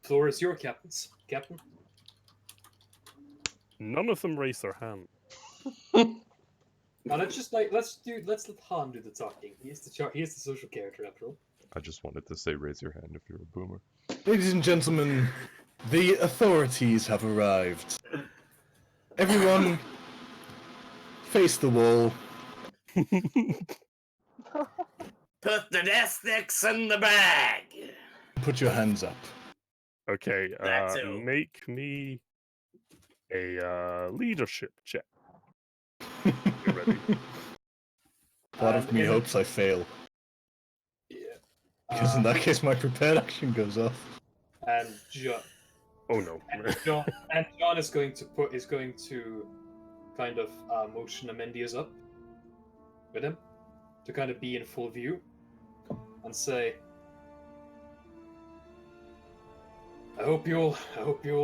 floor is your captain's. Captain. None of them raise their hand. Now let's let Han do the talking. He is the social character after all. I just wanted to say raise your hand if you're a boomer. Ladies and gentlemen, the authorities have arrived. Everyone, face the wall. Put the death sticks in the bag. Put your hands up. Okay, That too. make me a leadership check. You ready? Part of And me is it- hopes I fail, Yeah. because in that case my prepared action goes off. And John. Oh no. And John is going to kind of motion Amendius up with him to kind of be in full view and say, I hope you'll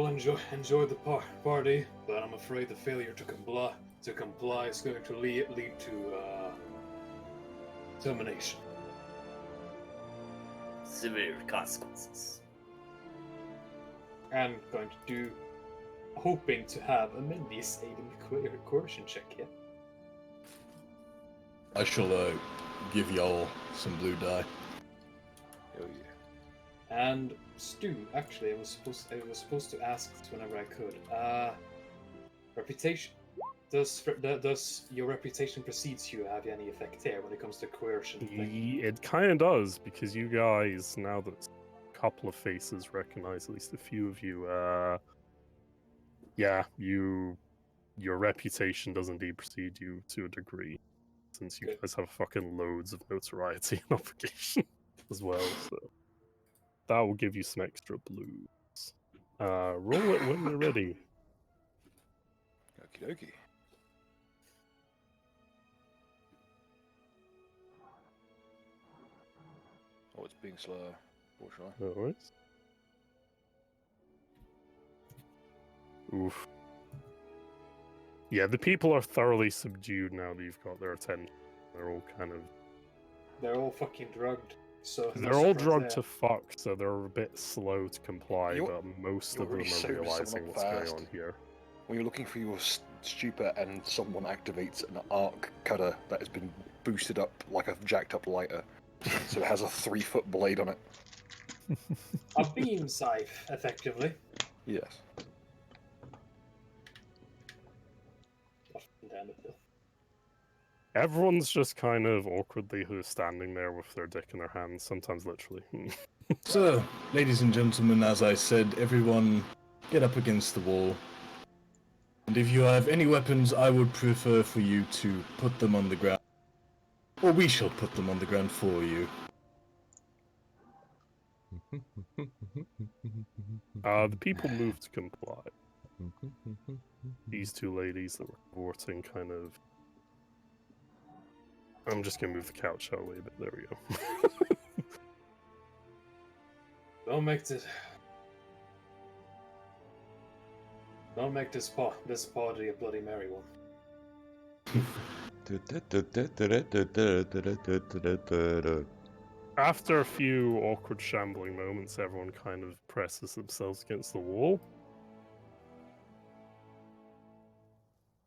enjoy the party, but I'm afraid the failure to comply is going to lead to termination. Severe consequences. And going to do, hoping to have Amendius aid in the coercion check here. I shall give y'all some blue dye. Hell yeah. And Stu, actually, I was supposed to ask this whenever I could. Reputation. Does your reputation precedes you have any effect here when it comes to coercion? thing? It kind of does, because you guys, now that a couple of faces recognize at least a few of you, yeah, you your reputation does indeed precede you to a degree, since you Good. guys have fucking loads of notoriety and obligation as well. So that will give you some extra blues. Roll it when you're ready. Okie dokie. Oh, it's being slow, fortunately. No worries. Oof. Yeah, the people are thoroughly subdued now that you've got their attention. They're all kind of... They're all fucking drugged. So no They're all surprise drugged there. to fuck, so they're a bit slow to comply, You're- but most you're of them really are sober someone realizing up what's going fast. on here. When you're looking for your stupor and someone activates an arc cutter that has been boosted up like a jacked up lighter, so it has a 3-foot blade on it. A beam scythe, effectively. Yes. God damn it, Bill. Everyone's just kind of awkwardly standing there with their dick in their hands, sometimes literally. So, ladies and gentlemen, as I said, everyone get up against the wall. And if you have any weapons, I would prefer for you to put them on the ground. Or we shall put them on the ground for you. The people move to comply. These two ladies that were cavorting kind of... I'm just gonna move the couch out of the way a bit. There we go. Don't make this. Don't make this party a Bloody Mary one. After a few awkward shambling moments, everyone kind of presses themselves against the wall.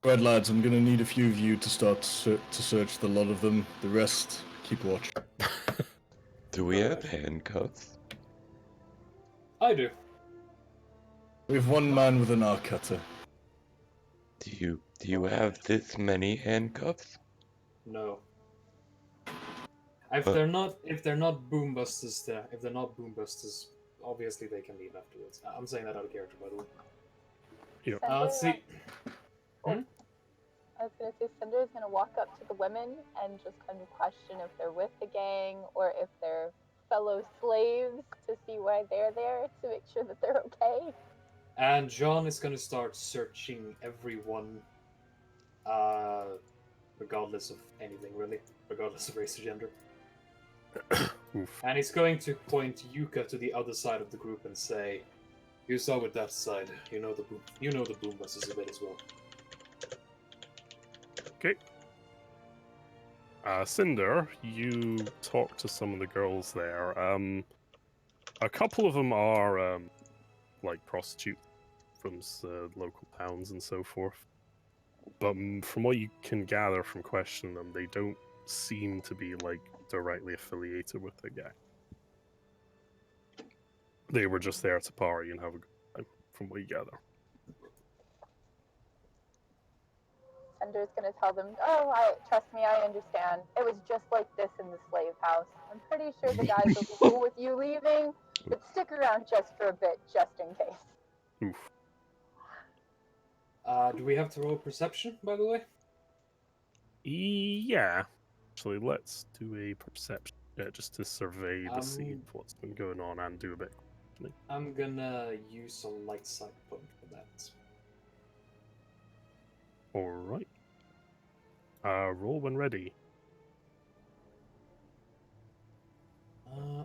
Right, lads, I'm gonna need a few of you to start to search the lot of them. The rest, keep watch. Do we have handcuffs? I do. We have one man with an arc cutter. Do you have this many handcuffs? No. If they're not boom busters, obviously they can leave afterwards. I'm saying that out of character, by the way. Yeah. Let's see. I was gonna say Cinder's gonna walk up to the women and just kind of question if they're with the gang or if they're fellow slaves to see why they're there to make sure that they're okay. And John is gonna start searching everyone, regardless of anything really, regardless of race or gender. Oof. And he's going to point Yuka to the other side of the group and say, "You saw with that side. You know the boom busters a bit as well." Okay. Cinder, you talk to some of the girls there. A couple of them are like prostitutes from local towns and so forth. But from what you can gather from questioning them, they don't seem to be like directly affiliated with the gang. They were just there to party and have a good time, from what you gather. Cinder's gonna tell them, trust me, I understand. It was just like this in the slave house. I'm pretty sure the guys will be cool with you leaving, but stick around just for a bit, just in case. Oof. Do we have to roll perception, by the way? Yeah. Actually, let's do a perception just to survey to see what's been going on and do a bit. I'm gonna use some light side point for that. Alright. Roll when ready.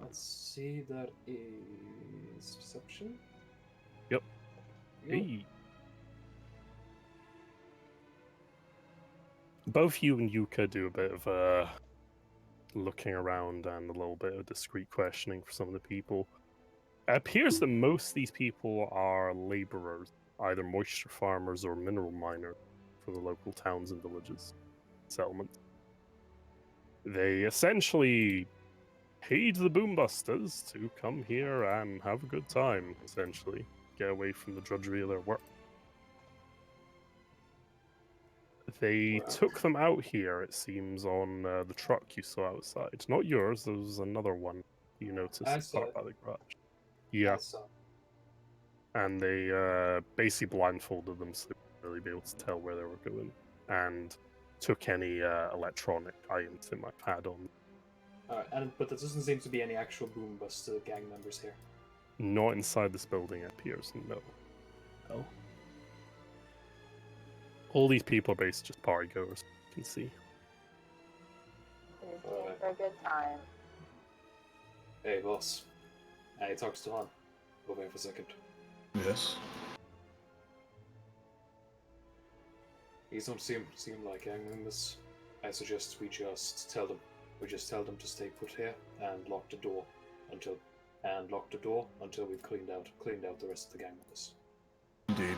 Let's see, that is perception. Yep. Yep. Hey. Both you and Yuka do a bit of looking around and a little bit of discreet questioning for some of the people. It appears that most of these people are laborers, either moisture farmers or mineral miners for the local towns and villages, settlements. They essentially paid the boombusters to come here and have a good time, essentially. Get away from the drudgery of their work. They took them out here, it seems, on the truck you saw outside. Not yours, there was another one you noticed I saw parked it. by the garage. Yeah, I saw. and they basically blindfolded them so they really be able to tell where they were going, and took any electronic items they might have had on. Alright, but there doesn't seem to be any actual boom bust gang members here. Not inside this building, it appears. No. No. All these people are basically just party goers. You can see. It is in for a good time. Hey, boss. He talks to Han. Over here for a second. Yes. These don't seem like gang members. I suggest we just tell them. We just tell them to stay put here and lock the door until we've cleaned out the rest of the gang members. Indeed.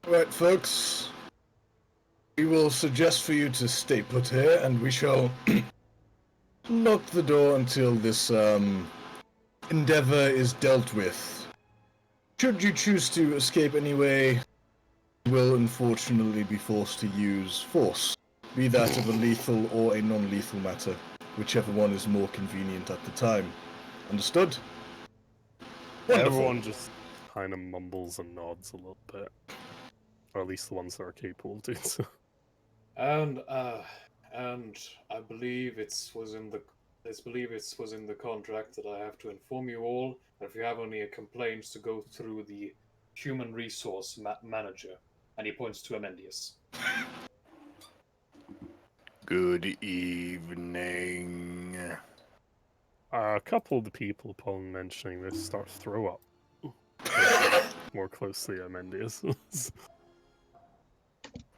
Right, folks. We will suggest for you to stay put here, and we shall lock the door until this endeavor is dealt with. Should you choose to escape anyway, you will unfortunately be forced to use force, be that of a lethal or a non-lethal matter, whichever one is more convenient at the time. Understood? Wonderful. Everyone just kind of mumbles and nods a little bit. Or at least the ones that are capable of doing so. And I believe it was in the contract that I have to inform you all that if you have any complaints to go through the human resource manager, and he points to Amendius. Good evening. A couple of the people upon mentioning this start to throw up. More closely, Amendius.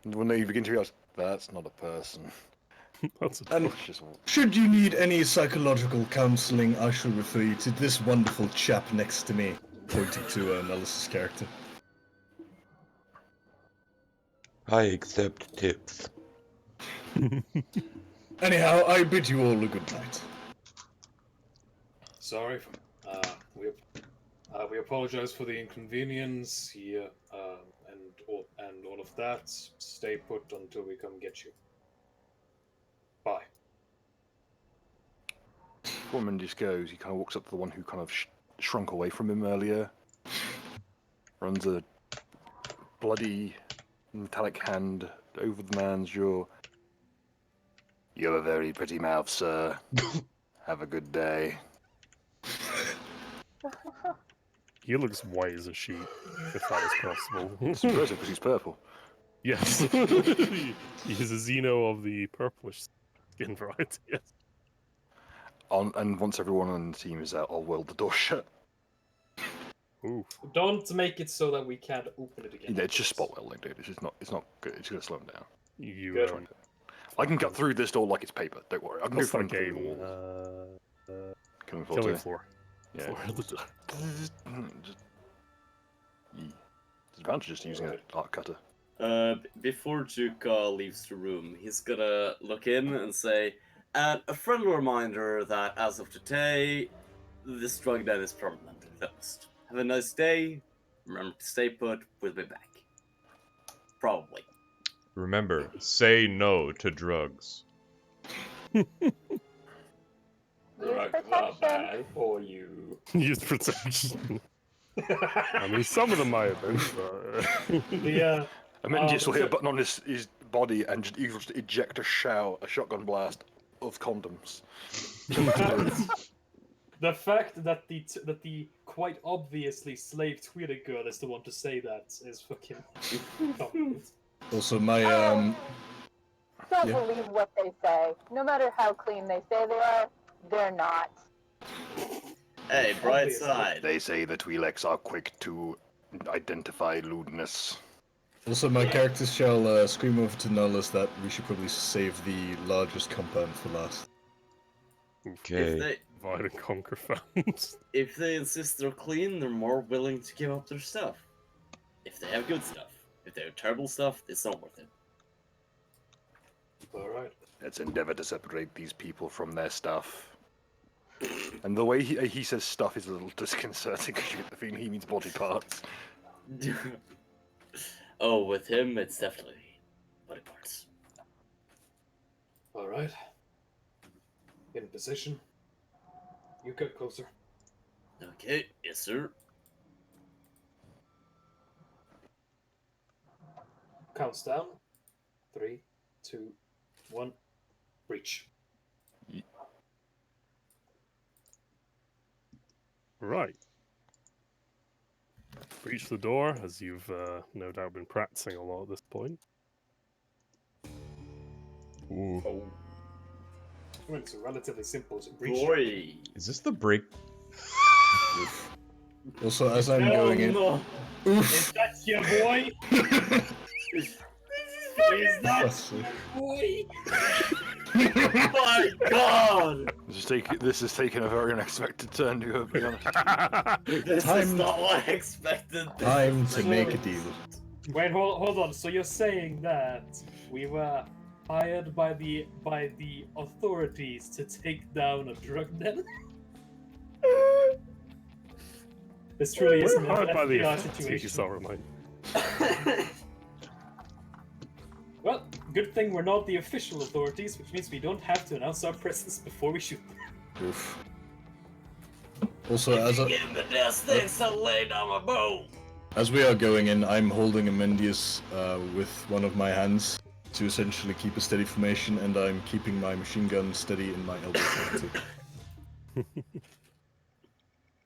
When they begin to realize, that's not a person. That's a And should you need any psychological counseling, I shall refer you to this wonderful chap next to me, pointing to Nellis' character. I accept tips. Anyhow, I bid you all a good night. Sorry, we apologize for the inconvenience here, and all of that. Stay put until we come get you. Bye. Before Mendes goes, he kind of walks up to the one who kind of shrunk away from him earlier. Runs a bloody metallic hand over the man's jaw. You have a very pretty mouth, sir. Have a good day. He looks white as a sheet, if that is possible. It's impressive because he's purple. Yes. He's a Xeno of the purplish skin variety, yes. And once everyone on the team is out, I'll weld the door shut. Ooh. Don't make it so that we can't open it again. Yeah, it's just spot welding, dude. It's not good. It's gonna slow him down. You, Good. I can cut through this door like it's paper. Don't worry. I can go what's that through the game? walls. Killing Killing Floor. Floor. Yeah. Floor of the door. Disadvantage just using an arc cutter. Before Juka leaves the room, he's gonna look in and say, and a friendly reminder that as of today, this drug den is permanently closed. Have a nice day. Remember to stay put. We'll be back. Probably. Remember, say no to drugs. Use Drugs are protection. bad for you. Use protection. I mean, some of them might have been, but... Yeah. And then just will hit so- a button on his body and just able to eject a shotgun blast of condoms. The fact that the quite obviously slave Twitter girl is the one to say that is fucking. Also, my Don't Yeah. believe what they say. No matter how clean they say they are, they're not. Hey, bright Obviously. side. They say the Twi'leks are quick to identify lewdness. Also, my characters shall scream over to Nullis that we should probably save the largest compound for last. Okay. Divide and conquer found. If they insist they're clean, they're more willing to give up their stuff. If they have good stuff. If they have terrible stuff, it's not worth it. Alright. Let's endeavor to separate these people from their stuff. And the way he says stuff is a little disconcerting because you get the feeling he means body parts. Oh, with him, it's definitely body parts. Alright. In position. You get closer. Okay, yes, sir. Counts down. 3, 2, 1. Breach. Right. Breach the door, as you've no doubt been practicing a lot at this point. Ooh. Oh Well, it's relatively simple to breach. boy! Is this the break? Also, as I'm going in. No. Is that your boy? Is that Yes. boy? My God! This is taking a very unexpected turn, to be honest. This is Time- not what I expected. This Time is to like- make a deal. Wait, hold on. So you're saying that we were hired by the authorities to take down a drug den? This truly isn't We're an hired by the FBI authorities, situation. alright. Well, good thing we're not the official authorities, which means we don't have to announce our presence before we shoot them. Oof. Also, as Get in the desk next to lay down my bone. as we are going in, I'm holding Amendius with one of my hands to essentially keep a steady formation, and I'm keeping my machine gun steady in my elbow cavity.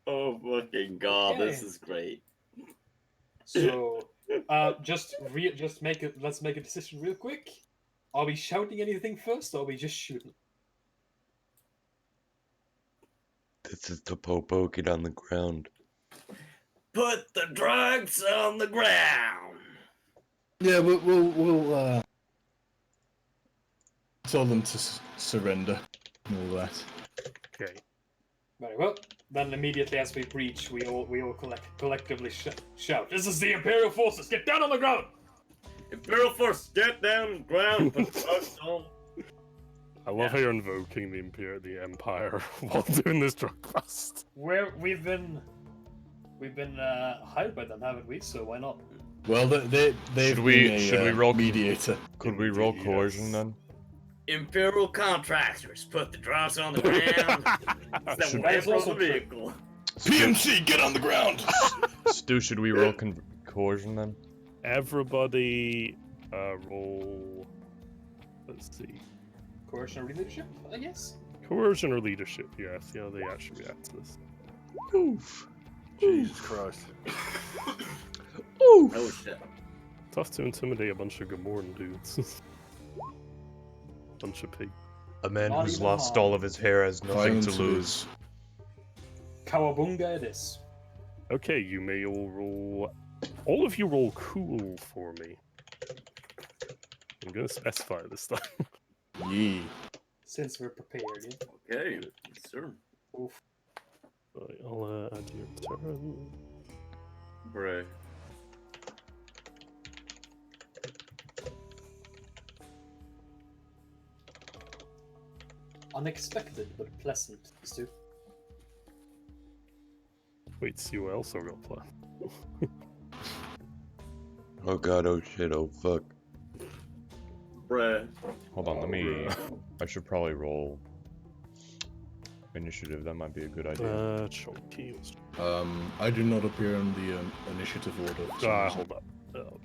Oh fucking God! This Okay. is great. So, just make it. Let's make a decision real quick. Are we shouting anything first, or are we just shooting? This is the Popo. Get on the ground. Put the drugs on the ground. Yeah, we'll tell them to surrender and all that. Okay. Very well. Then immediately as we breach, we all collectively shout, "This is the Imperial forces! Get down on the ground!" Imperial force, get down on the ground. Put the drugs on. I love how you're invoking the Empire while doing this drug bust. We've been hired by them, haven't we? So why not? Well, they've Should we- been a, should we roll- mediator? Could we roll Indeed, coercion yes. then? Imperial contractors, put the drugs on the ground. That Should- way That's from also the true. vehicle. PMC, get on the ground! Stu, should we roll coercion then? Everybody roll. Let's see. Coercion or leadership, I guess. Coercion or leadership, yeah. See how they actually react to this. Oof. Jesus Christ. Oof. Oh shit. Tough to intimidate a bunch of Gamorrean dudes. Bunch of pig. A man Not who's even lost mine. all of his hair has nothing Violence to it lose. is. Cowabunga it is. Okay, you may all roll. All of you roll cool for me. I'm gonna specify this time. Yee. Since we're prepared. Yeah? Okay, yes, sir. Oof. Right, I'll add your turn. Bro. Unexpected but pleasant, Stu. Wait, see what else I got planned. Oh god, oh shit, oh fuck. Bruh. Hold on, let me. I should probably roll initiative. That might be a good idea. Chunky. I do not appear on the initiative order. for some reason. Hold up.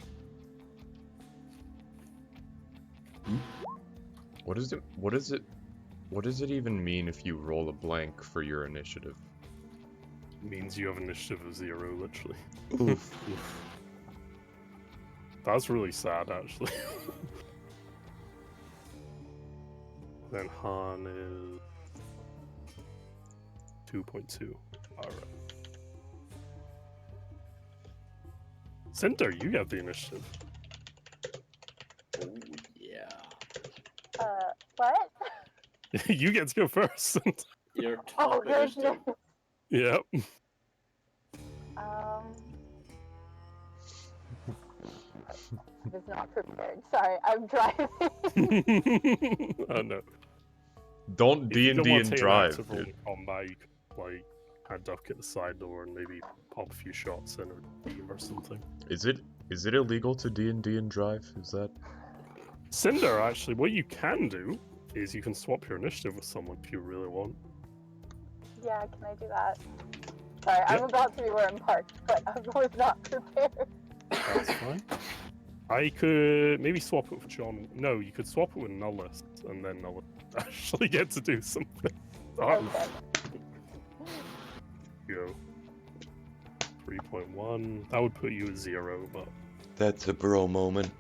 What is it? What is it? What does it even mean if you roll a blank for your initiative? Means you have initiative of 0, literally. Oof. That's really sad, actually. Then Han is 2.2. Alright. Cinder, you have the initiative. Oh yeah. What? You get to go first. Your Oh top goodness. initiative. Yep. I was not prepared. Sorry, I'm driving. Oh no. Don't If you D&D don't want and to take an drive, active role dude. in combat, you could like head duck at the side door and maybe pop a few shots in or beam or something. Is it illegal to D&D and drive? Is that? Cinder, actually, what you can do is you can swap your initiative with someone if you really want. Yeah, can I do that? Sorry, I'm Yep. about to be where I'm parked, but I was not prepared. That's fine. I could maybe swap it with John. No, you could swap it with Nullus, and then Nullus actually get to do something. Okay. Go. 3.1. That would put you at 0, but That's a bro moment.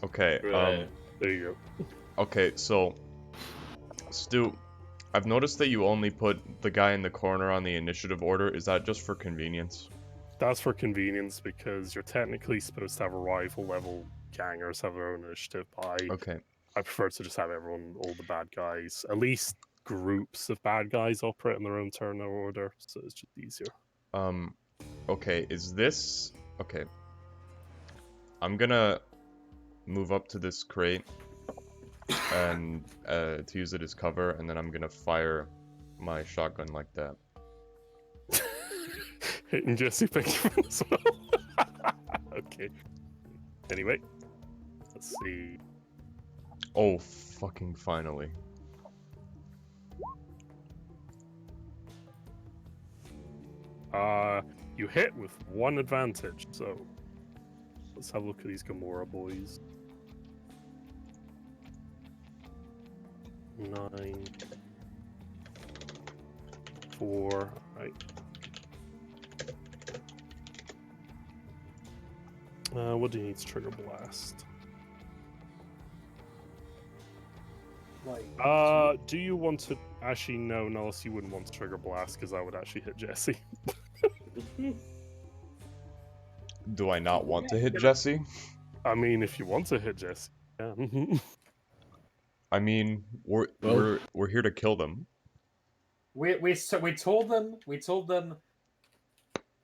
Okay, Right. there you go. okay, so Stu, I've noticed that you only put the guy in the corner on the initiative order. Is that just for convenience? That's for convenience because you're technically supposed to have a rifle level gangers have their own initiative. But Okay. I prefer to just have everyone, all the bad guys, at least groups of bad guys operate in their own turn order, so it's just easier. Okay, is this... Okay. I'm gonna move up to this crate and to use it as cover, and then I'm gonna fire my shotgun like that. Hitting Jesse Pinkman as well. Okay. Anyway, let's see. Oh, fucking finally. You hit with one advantage, so let's have a look at these Gamora boys. 9, 4, right. What do you need to trigger blast? Like, Do you want to actually no, unless you wouldn't want to trigger blast because I would actually hit Jesse. Do I not want to hit Jesse? I mean, if you want to hit Jesse, yeah. I mean, we're here to kill them. we told them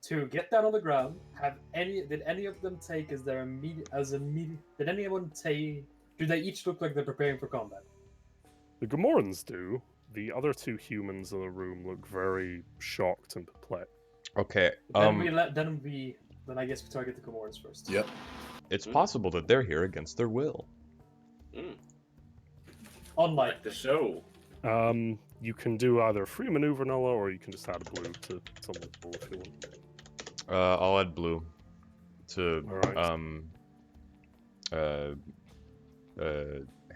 to get down on the ground. Did any of them take did anyone take? Do they each look like they're preparing for combat? The Gamorreans do. The other two humans in the room look very shocked and perplexed. Okay, Then I guess we target the Gamorreans first. Yep. it's possible that they're here against their will. Unlike Like the show. You can do either free maneuver Nulla, or you can just add a blue to someone's roll if you want. I'll add blue to Alright.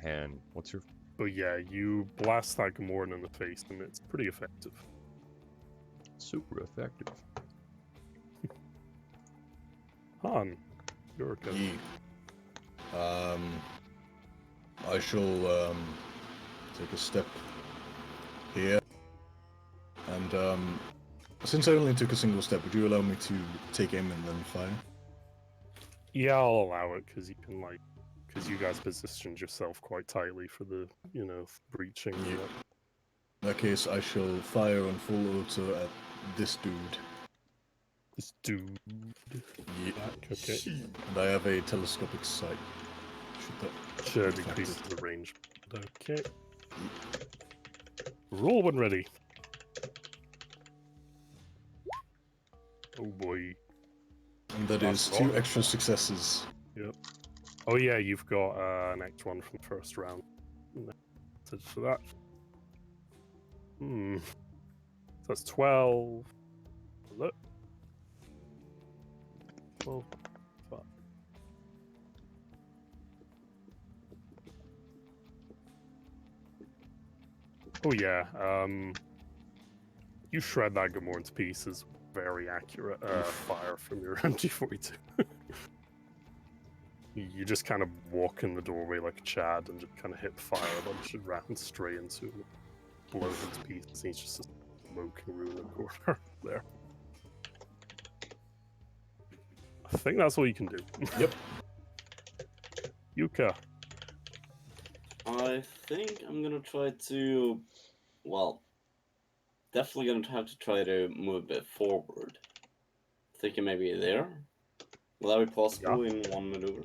Han. What's your... But yeah, you blast that Gamorrean in the face, and it's pretty effective. Super effective. Han, you're good. Ye. I shall take a step here, and since I only took a single step, would you allow me to take aim and then fire? Yeah, I'll allow it because you can because you guys positioned yourself quite tightly for the breaching. and Yeah. that. In that case, I shall fire on full auto at this dude. This dude. Yeah. Okay. And I have a telescopic sight. Should that Sure, be decreases effective? the range. Okay. Roll when ready. Oh boy. And that is 2 extra successes. Oh yeah, you've got an extra one from the first round. For that. So that's 12. Look. 12. 5. Oh yeah. You shred that Gamorrean to pieces. Very accurate fire from your MG42. You just kind of walk in the doorway like a Chad and just kind of hit fire a bunch of rounds straight into him. Blow him to pieces. He's just a smoking ruin in the corner there. I think that's all you can do. Yep. Yuka. I think I'm gonna try to, well, definitely gonna have to try to move a bit forward. Thinking maybe there. Will that be possible in one maneuver?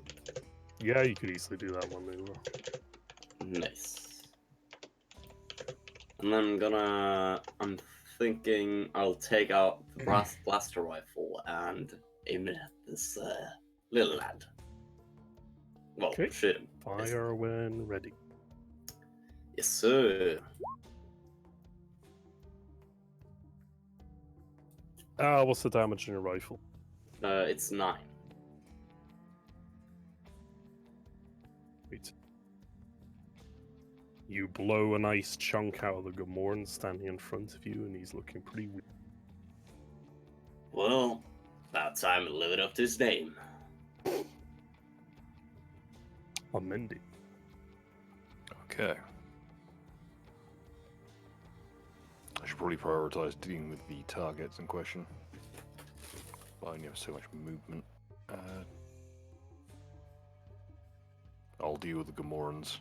Yeah, you could easily do that one maneuver. Nice. And then I'm thinking I'll take out the blaster rifle and aim it at this little lad. Well, Okay. shoot him. Fire when ready. Yes, sir. What's the damage in your rifle? It's 9. You blow a nice chunk out of the Gamorrean standing in front of you, and he's looking pretty weak. Well, about time to live it up to his name. Mindy. Okay. I should probably prioritize dealing with the targets in question. I only have so much movement. I'll deal with the Gamorreans.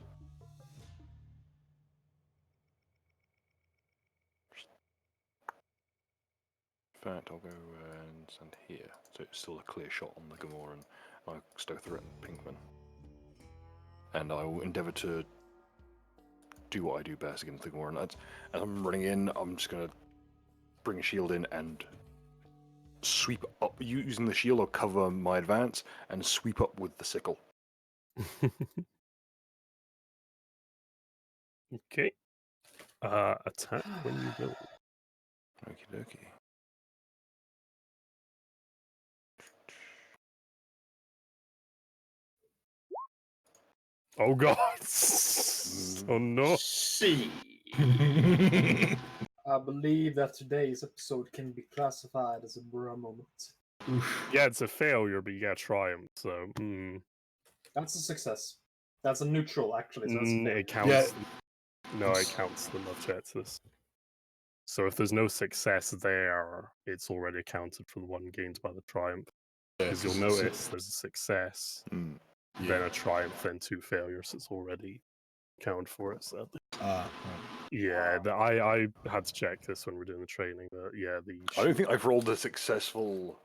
In fact, I'll go and stand here, so it's still a clear shot on the Gamorrean. I'll still threaten Pinkman. And I will endeavour to do what I do best against the Gamorrean. As I'm running in, I'm just going to bring a shield in and sweep up, using the shield, I'll cover my advance and sweep up with the sickle. Okay. Attack when you will. Okie dokie. Oh god! Oh no! See. I believe that today's episode can be classified as a bra moment. Yeah, it's a failure, but you get a triumph, so... That's a success. That's a neutral, actually. So that's a failure. It counts. Yeah. No, it counts them. I've checked this. So if there's no success there, it's already accounted for the one gained by the triumph. Because you'll notice there's a success, then a triumph, then 2 failures. It's already accounted for it, sadly. Yeah, I had to check this when we were doing the training, but yeah, I don't think I've rolled a successful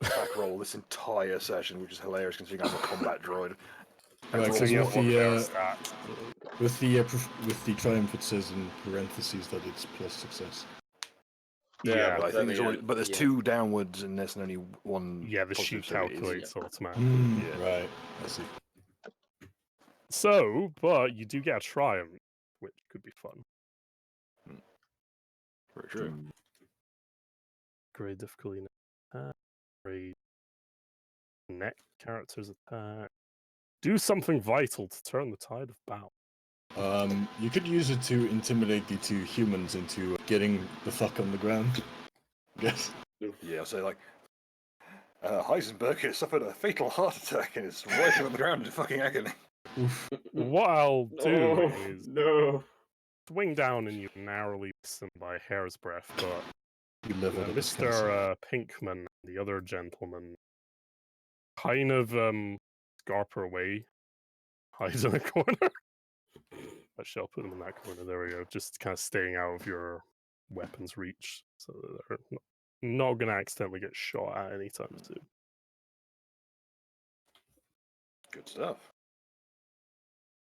attack roll this entire session, which is hilarious considering I'm a combat droid. Right, So so you with have the with the triumph, it says in parentheses that it's plus success. Yeah, but I think then there's there's 2 downwards in this and only 1. Yeah, the sheet positive, so it is- calculates automatically. Yeah. Right, I see. So, but you do get a triumph, which could be fun. Very true. Grade difficulty attack. Grade net characters attack. Do something vital to turn the tide of battle. You could use it to intimidate the 2 humans into getting the fuck on the ground. Yes. Yeah, I'll say like, Heisenberg has suffered a fatal heart attack and is writhing on the ground in fucking agony. What I'll do is No. swing down and you narrowly miss them by a hair's breadth, but You live at a distance. Mr. Pinkman, the other gentleman, kind of scarper away, hides in a corner. Actually, I'll put them in that corner. There we go. Just kind of staying out of your weapon's reach, so that they're not going to accidentally get shot at any time soon. Good stuff.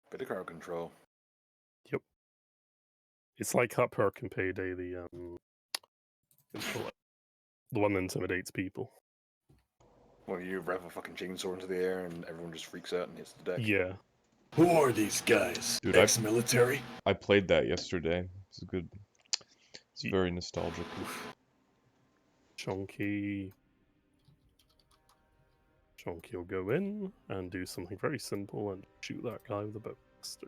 Bit of crowd control. Yep. It's like Hupperk and Payday, the one that intimidates people. Well, you rev a fucking chainsaw into the air and everyone just freaks out and hits the deck. Yeah. Who are these guys? Dude, Ex-military? I played that yesterday. It's good. It's Ye- very nostalgic. Chonky will go in and do something very simple and shoot that guy with a bowcaster.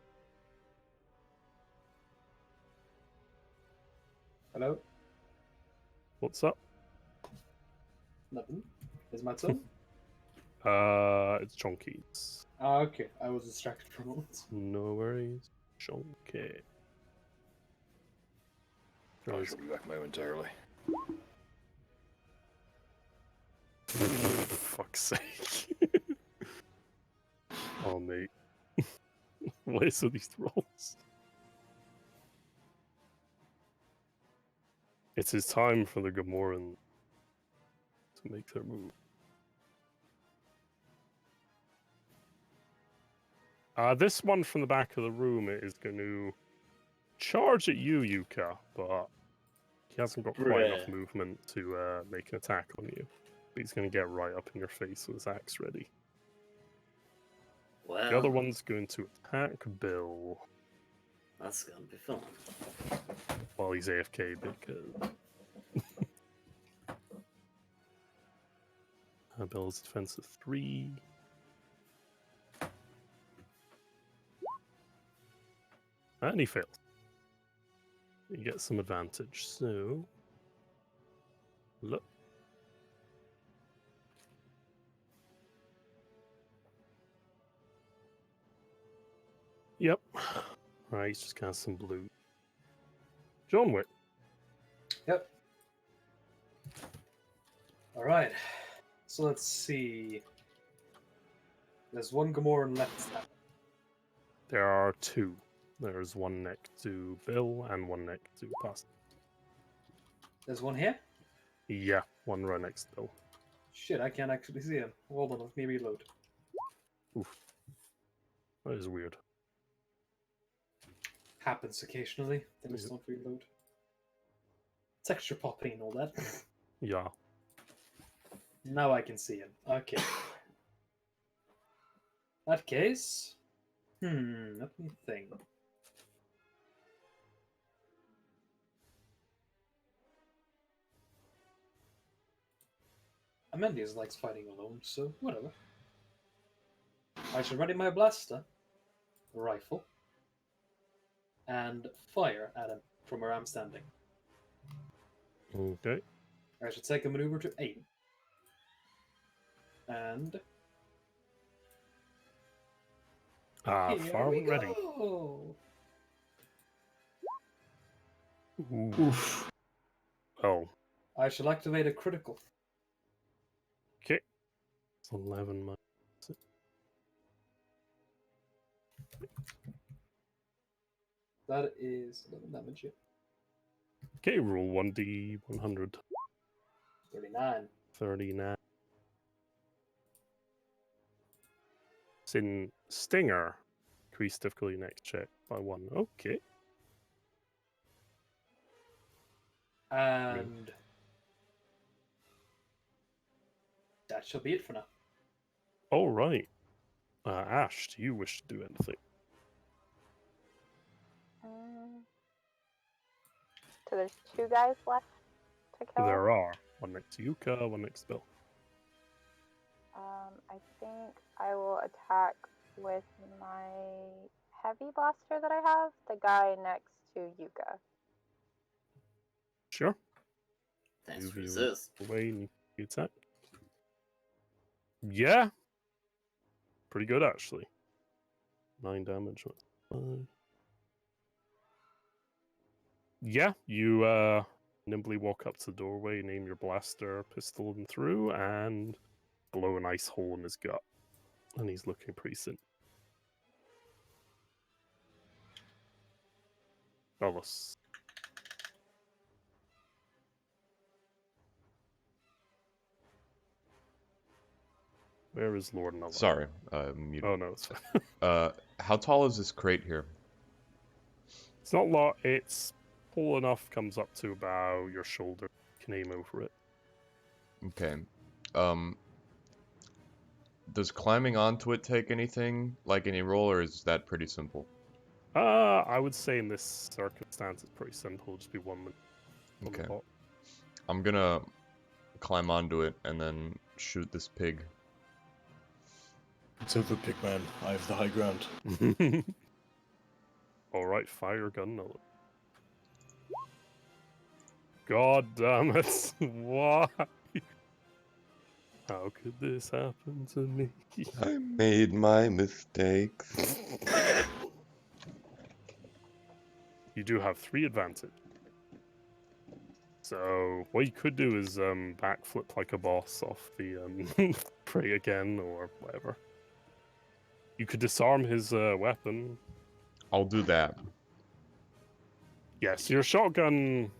Hello? What's up? Nothing. Is my turn? It's Chonky's. Okay. I was distracted for a moment. No worries. Chonky. I shall be back momentarily. For fuck's sake. Oh, mate. What is with these rolls? It is time for the Gamorrean to make their move. This one from the back of the room is going to charge at you, Yuka, but he hasn't got quite enough movement to make an attack on you. But he's going to get right up in your face with his axe ready. Well, The other one's going to attack Bill that's gonna be fun. while he's AFK because Bill's defensive 3. And he failed. You get some advantage. So, look. Yep. Right, he's just cast some blue. John Wick. Yep. All right. So let's see. There's one Gamoran left. There are two. There's one next to Bill and one next to Pasta. There's one here. Yeah, one right next to Bill. Shit, I can't actually see him. Hold on, let me reload. Oof. That is weird. Happens occasionally. Things don't reload. Texture popping and all that. Yeah. Now I can see him. Okay. That case. Let me think. Amendius likes fighting alone, so whatever. I shall ready my blaster, rifle, and fire at him from where I'm standing. Okay. I should take a maneuver to aim. And Ah, here far we ready. go. Oof. Oh, I shall activate a critical. okay. It's 11 minus. That is 11 damage. Yeah. Okay, roll 1d 100. 39. 39. It's in Stinger. Increase difficulty next check by 1. Okay. And that shall be it for now. All right. Ash, do you wish to do anything? So there's two guys left to kill. There are. One next to Yuka, one next to Bill. I think I will attack with my heavy blaster that I have, the guy next to Yuka. Sure. Thanks Move for you resist. away and you attack. Yeah. Pretty good, actually. 9 damage. 5. Yeah, you nimbly walk up to the doorway, name your blaster, pistol him through, and blow an ice hole in his gut. And he's looking pretty sin. Belus. Where is Lord Nala? Sorry, muted. Oh no, it's fine. How tall is this crate here? It's not a lot. It's tall enough, comes up to about your shoulder. You can aim over it. Okay. Does climbing onto it take anything, like any roll, or is that pretty simple? I would say in this circumstance, it's pretty simple. Just be 1 minute. On the Okay. bot. I'm gonna climb onto it and then shoot this pig. It's over, Pigman. I have the high ground. Alright, fire gun. No. God damn it. Why? How could this happen to me? I made my mistakes. You do have 3 advantage. So what you could do is backflip like a boss off the prey again or whatever. You could disarm his weapon. I'll do that. Yes, your shotgun.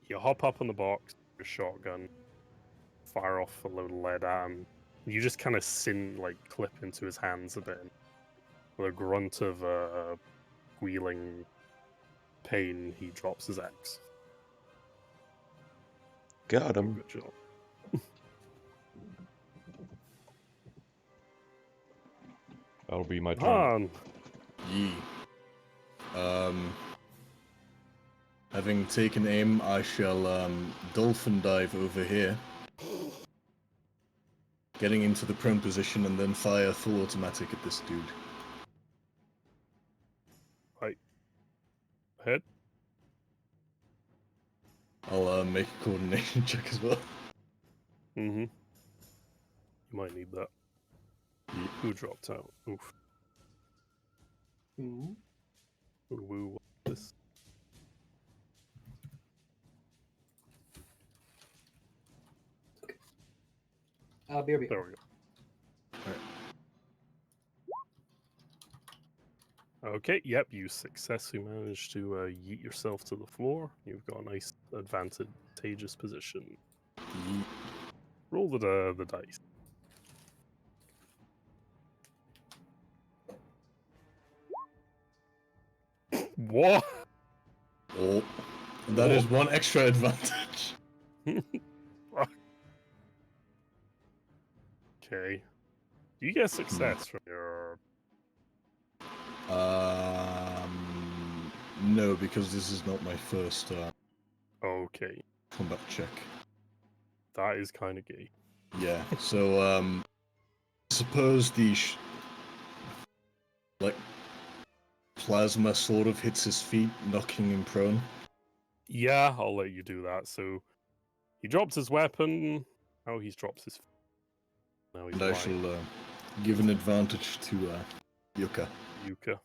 You hop up on the box, your shotgun, fire off a load of lead at him. You just kind of clip into his hands a bit. With a grunt of squealing pain, he drops his axe. Got him. Good job. That'll be my turn. Han! Yee. Having taken aim, I shall dolphin dive over here. Getting into the prone position and then fire full automatic at this dude. Right. ahead. I'll make a coordination check as well. Mm-hmm. You might need that. Ye- Who dropped out? Oof. Hmm. Ooh, woo, what's this? BRB. There we go. Okay, yep, you successfully managed to yeet yourself to the floor. You've got a nice advantageous position. Ye- Roll the dice. What? Oh, that is one extra advantage. Okay. Do you get success from your... No, because this is not my first Okay, combat check. that is kind of gay. Yeah, so suppose the like plasma sort of hits his feet, knocking him prone. Yeah, I'll let you do that. So he drops his weapon. Oh, he's dropped his... Now he's And I lying. shall give an advantage to Yuka. Yuka.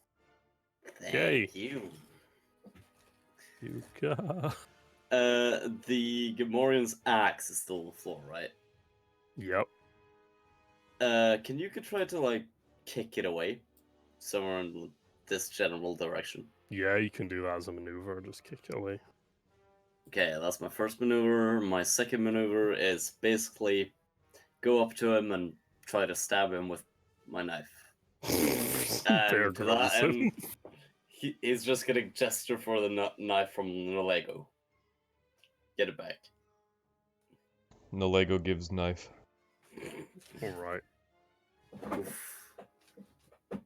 Thank Okay. you. Yuka. The Gamorrean's axe is still on the floor, right? Yep. Can you try to like kick it away somewhere in this general direction? Yeah, you can do that as a maneuver. Just kick it away. Okay, that's my first maneuver. My second maneuver is basically go up to him and try to stab him with my knife. Bear And to that Grylls. end, he's just gonna gesture for the knife from Nolego. Get it back. No Lego gives knife. All right. Oof. You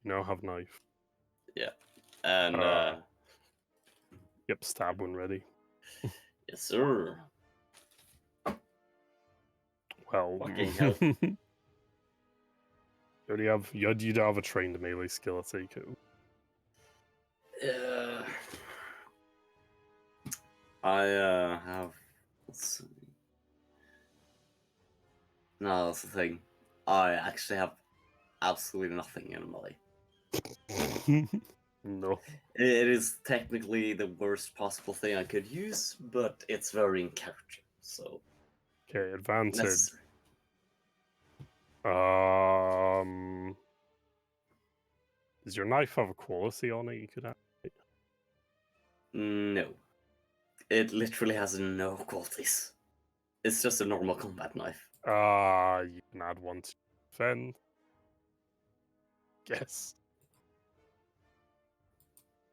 now have knife. And Yep, stab when ready. yes, sir. Well, Fucking hell. you already have you do have a trained melee skill at Eiko. I have. Let's see. No, that's the thing. I actually have absolutely nothing in melee. No. It is technically the worst possible thing I could use, but it's very in character, so Okay, advantage. necessary. Does your knife have a quality on it you could have? No, it literally has no qualities. It's just a normal combat knife. You can add one to defend. Guess.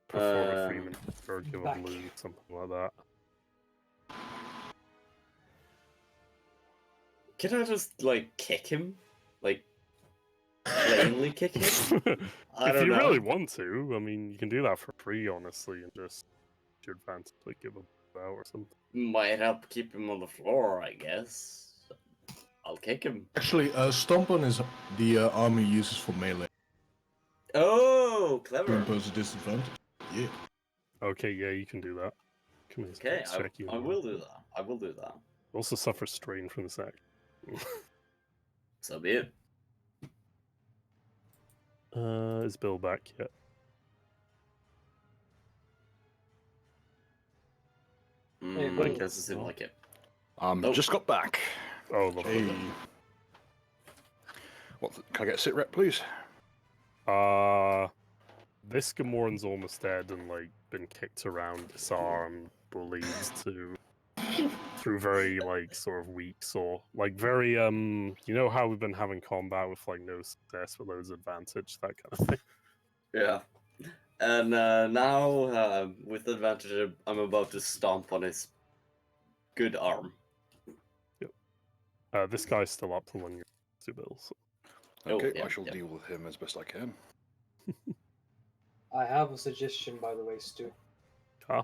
Perform a free maneuver or give a back. move, something like that. Can I just like kick him, like plainly kick him? I If don't you know. really want to, I mean, you can do that for free, honestly, and just to your advantage, like give a bow or something. Might help keep him on the floor, I guess. I'll kick him. Actually, Stomp on is the army uses for melee Oh, to clever. impose a disadvantage. Yeah. Okay, yeah, you can do that. Come here, Okay, check you. I will do that. I will do that. Also suffer strain from this act. So be it. Is Bill back yet? Hey, I Bill. guess it seemed like it. Just got back. Oh, lovely. Hey. Can I get a sit rep, please? This Gamoran's almost dead and like been kicked around, disarmed, bullied through very like sort of weeks or like very you know how we've been having combat with like no success but loads of advantage, that kind of thing. Yeah. And now, with advantage, I'm about to stomp on his good arm. This guy's still up to 1 year, 2 bills. Oh, Okay, yeah, I shall yeah. deal with him as best I can. I have a suggestion, by the way, Stu. Huh?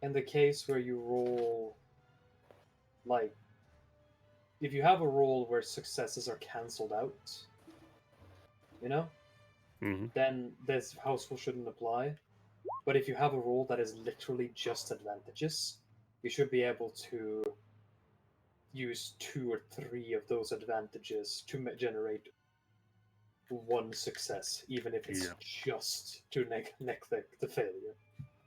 In the case where you roll, like, if you have a roll where successes are cancelled out, you know, Mm-hmm. then this house rule shouldn't apply. But if you have a roll that is literally just advantages, you should be able to use 2 or 3 of those advantages to generate one success, even if it's Yeah. just to neck the failure.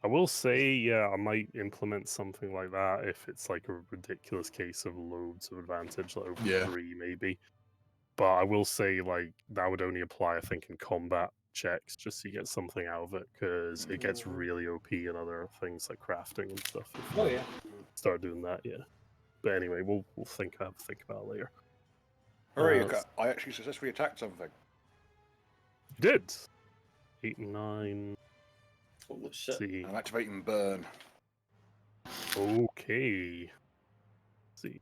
I will say, yeah, I might implement something like that if it's like a ridiculous case of loads of advantage, like over Yeah. 3 maybe. But I will say, like, that would only apply, I think, in combat checks, just so you get something out of it, because it gets Mhm. really OP in other things like crafting and stuff. If Oh you yeah. start doing that, yeah. But anyway, we'll think about it later. Hooray, Uh, I actually successfully attacked something. You did 8 and 9. Holy shit. See, I'm activating burn. okay. See,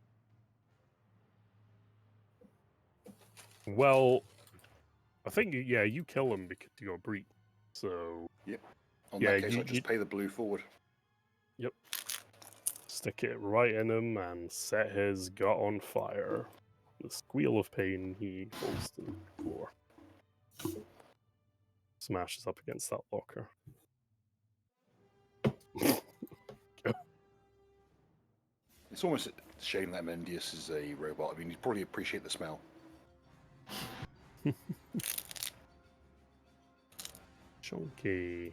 well, I think yeah, you kill him because you got breach. So On Yeah, that case, I you- just pay the blue forward. yep, stick it right in him and set his gut on fire. The squeal of pain, he falls to the floor. Smashes up against that locker. It's almost a shame that Mendius is a robot. I mean, he'd probably appreciate the smell. Chunky.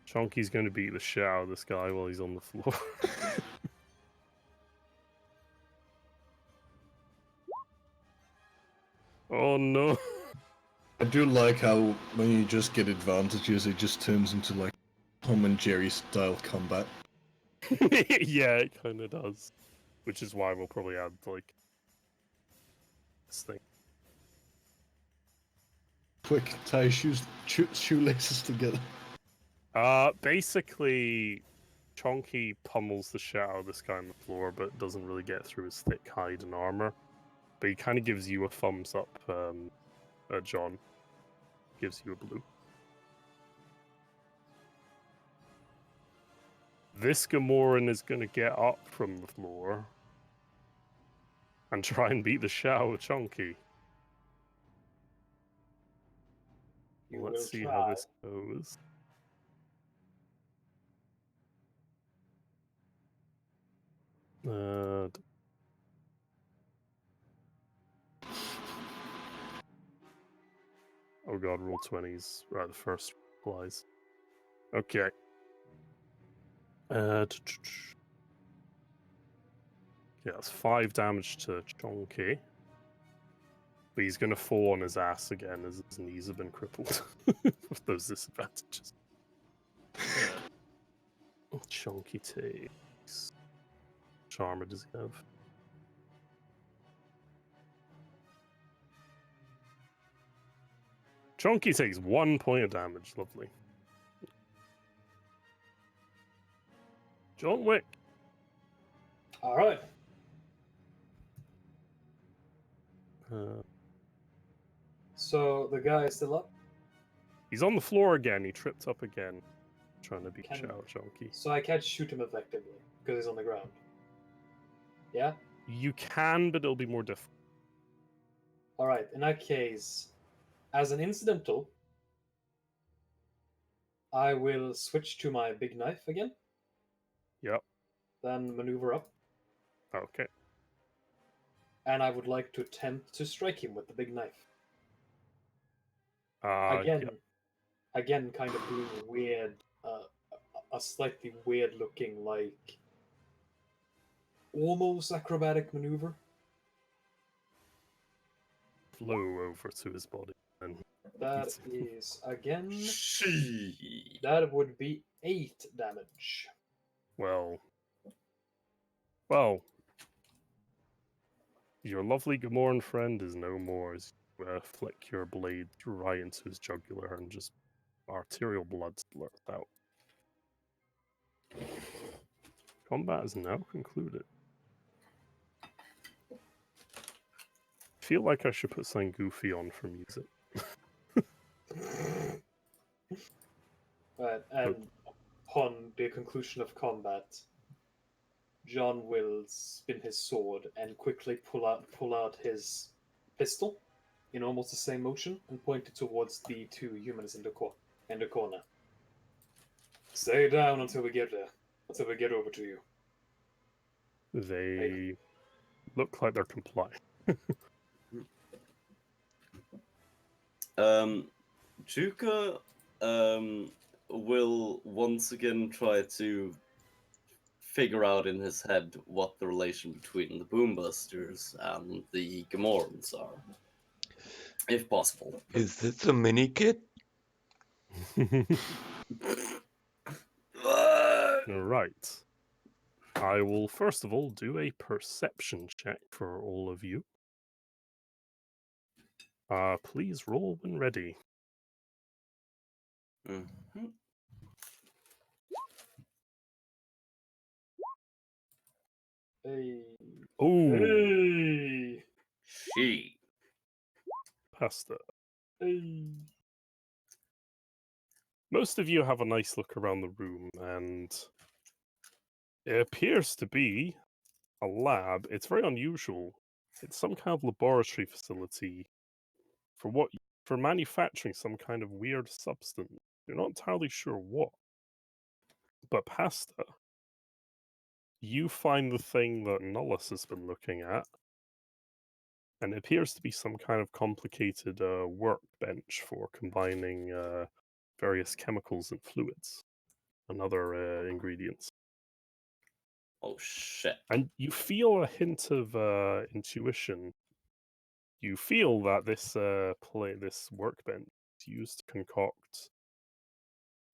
Chunky's going to beat the shit out of this guy while he's on the floor. Oh no. I do like how when you just get advantages, it just turns into like Tom and Jerry style combat. Yeah, it kind of does. Which is why we'll probably add, like, this thing. Quick, tie your shoelaces together. Basically, Chonky pummels the shit out of this guy on the floor, but doesn't really get through his thick hide and armor. But he kind of gives you a thumbs up, John. Gives you a blue. This Gamoran is going to get up from the floor and try and beat the shit out of Chonky. You will Let's see try. how this goes. Oh god, roll 20s. Right, the first applies. Okay. Yeah, that's 5 damage to Chonky. But he's going to fall on his ass again as his knees have been crippled with those disadvantages. Chonky takes. Which armor does he have? Chonky takes 1 point of damage. Lovely. John Wick. All right. So the guy is still up. He's on the floor again. He tripped up again, trying to beat Can- Chao Chonky. So I can't shoot him effectively because he's on the ground. Yeah. You can, but it'll be more difficult. All right. In that case, as an incidental, I will switch to my big knife again. Yep. Then maneuver up, Okay. and I would like to attempt to strike him with the big knife. Yeah. Again, kind of doing weird, a slightly weird looking, like almost acrobatic maneuver. Flow over to his body. And That Easy. is again. She. That would be 8 damage. well, your lovely Gamoran friend is no more as you flick your blade right into his jugular and just arterial blood splurts out. Combat is now concluded. I feel like I should put something goofy on for music. Right, and upon the conclusion of combat, John will spin his sword and quickly pull out his pistol in almost the same motion and pointed towards the two humans in the corner. Stay down until we get there. Until we get over to you. They look like they're complying. Juka will once again try to figure out in his head what the relation between the Boombusters and the Gamorreans are, if possible. Is this a mini kit? Right. I will first of all do a perception check for all of you. Please roll when ready. Mhm. Hey. Oh, Hey. She. Pasta. Hey. Most of you have a nice look around the room, and it appears to be a lab. It's very unusual. It's some kind of laboratory facility for manufacturing some kind of weird substance. You're not entirely sure what. But Pasta, you find the thing that Nullus has been looking at, and it appears to be some kind of complicated workbench for combining various chemicals and fluids and other ingredients. Oh shit. And you feel a hint of intuition. You feel that this this workbench is used to concoct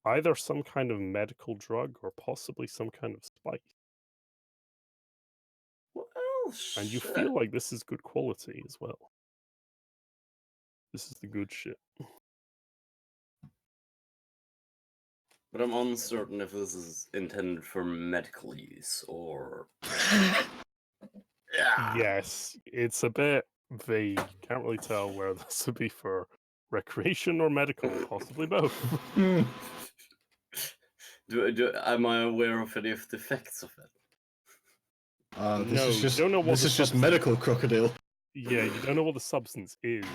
either some kind of medical drug or possibly some kind of spice. Well, And you shit. feel like this is good quality as well. This is the good shit. But I'm uncertain if this is intended for medical use or. Yeah. Yes, it's a bit vague. Can't really tell where this would be for recreation or medical, possibly both. Am I aware of any of the effects of it? This No, is you just don't know what this the is just substance- medical crocodile. Yeah, you don't know what the substance is.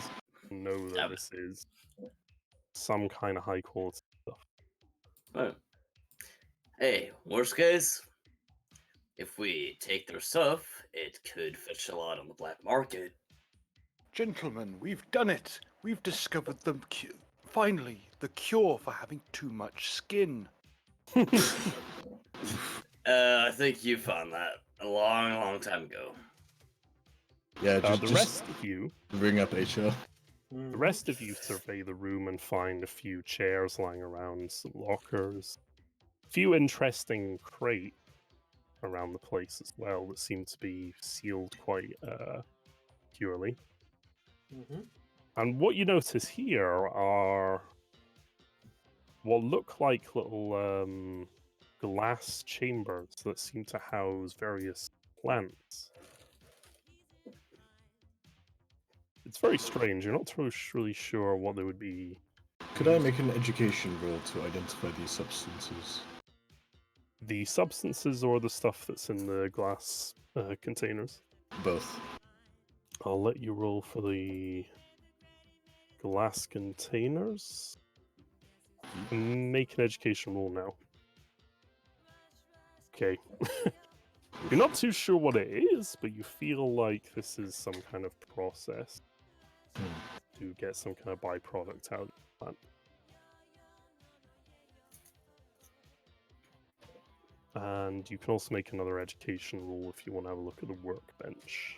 You know that Damn it. this is some kind of high quality stuff. Oh. Hey, worst case, if we take their stuff, it could fetch a lot on the black market. Gentlemen, we've done it. We've discovered finally the cure for having too much skin. I think you found that a long, long time ago. Yeah, The just rest of you, ring up HR. the rest of you survey the room and find a few chairs lying around, some lockers, a few interesting crates around the place as well that seem to be sealed quite securely. Mm-hmm. And what you notice here are what look like little glass chambers that seem to house various plants. It's very strange. You're not really sure what they would be. Could I make an education roll to identify these substances? The substances or the stuff that's in the glass containers? Both. I'll let you roll for the glass containers. Make an education roll now. Okay. You're not too sure what it is, but you feel like this is some kind of process to get some kind of byproduct out of the plant. And you can also make another education roll if you want to have a look at the workbench.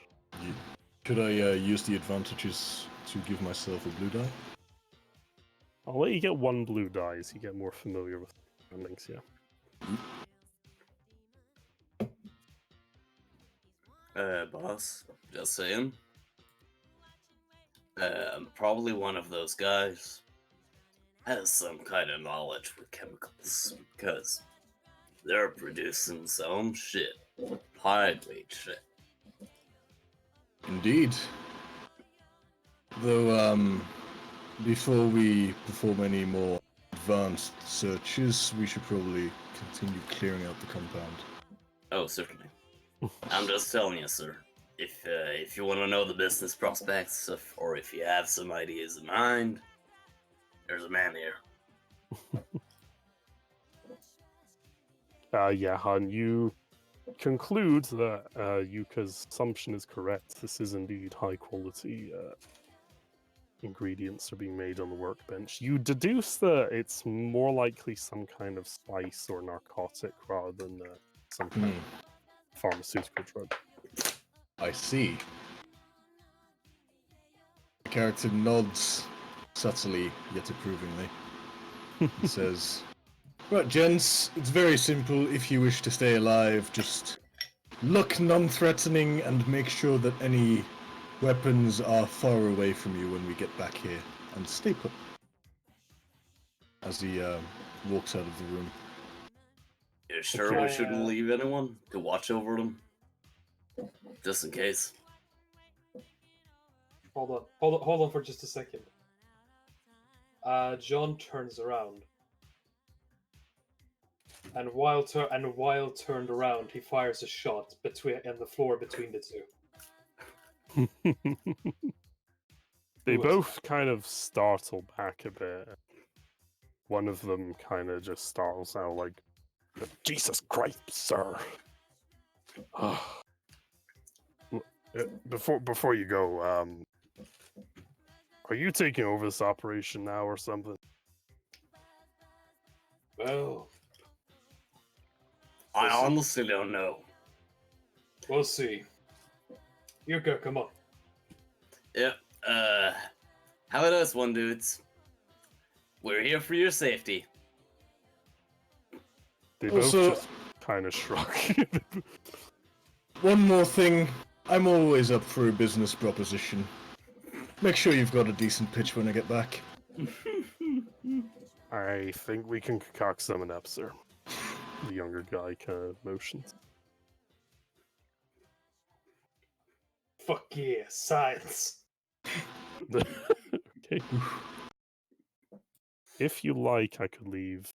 Could I use the advantages to give myself a blue die? I'll let you get one blue die as you get more familiar with the surroundings, yeah. Boss, just saying. Probably one of those guys has some kind of knowledge with chemicals, because they're producing some shit. High-grade shit. Indeed. Though, before we perform any more advanced searches, we should probably continue clearing out the compound. Oh, certainly. I'm just telling you, sir. if you want to know the business prospects, or if you have some ideas in mind, there's a man here. Yeah, Han, you conclude that Yuka's assumption is correct. This is indeed high quality ingredients are being made on the workbench. You deduce that it's more likely some kind of spice or narcotic rather than some kind of pharmaceutical drug. I see. The character nods subtly yet approvingly. He says, "Right, gents, it's very simple. If you wish to stay alive, just look non-threatening and make sure that any weapons are far away from you when we get back here. And stay put." As he walks out of the room. You sure we shouldn't leave anyone to watch over them? Just in case. Hold on for just a second. John turns around. And while turned around, he fires a shot in the floor between the two. They both kind of startle back a bit. One of them kind of just startles out like, "Jesus Christ, sir!" Before you go, are you taking over this operation now or something? Well, I honestly don't know. We'll see. Yuka, come on. Yeah, how about us, one dudes? We're here for your safety. They both Also- just kind of shrug. One more thing. I'm always up for a business proposition. Make sure you've got a decent pitch when I get back. I think we can concoct something up, sir. The younger guy kind of motions. Fuck yeah, science. Okay. If you like, I could leave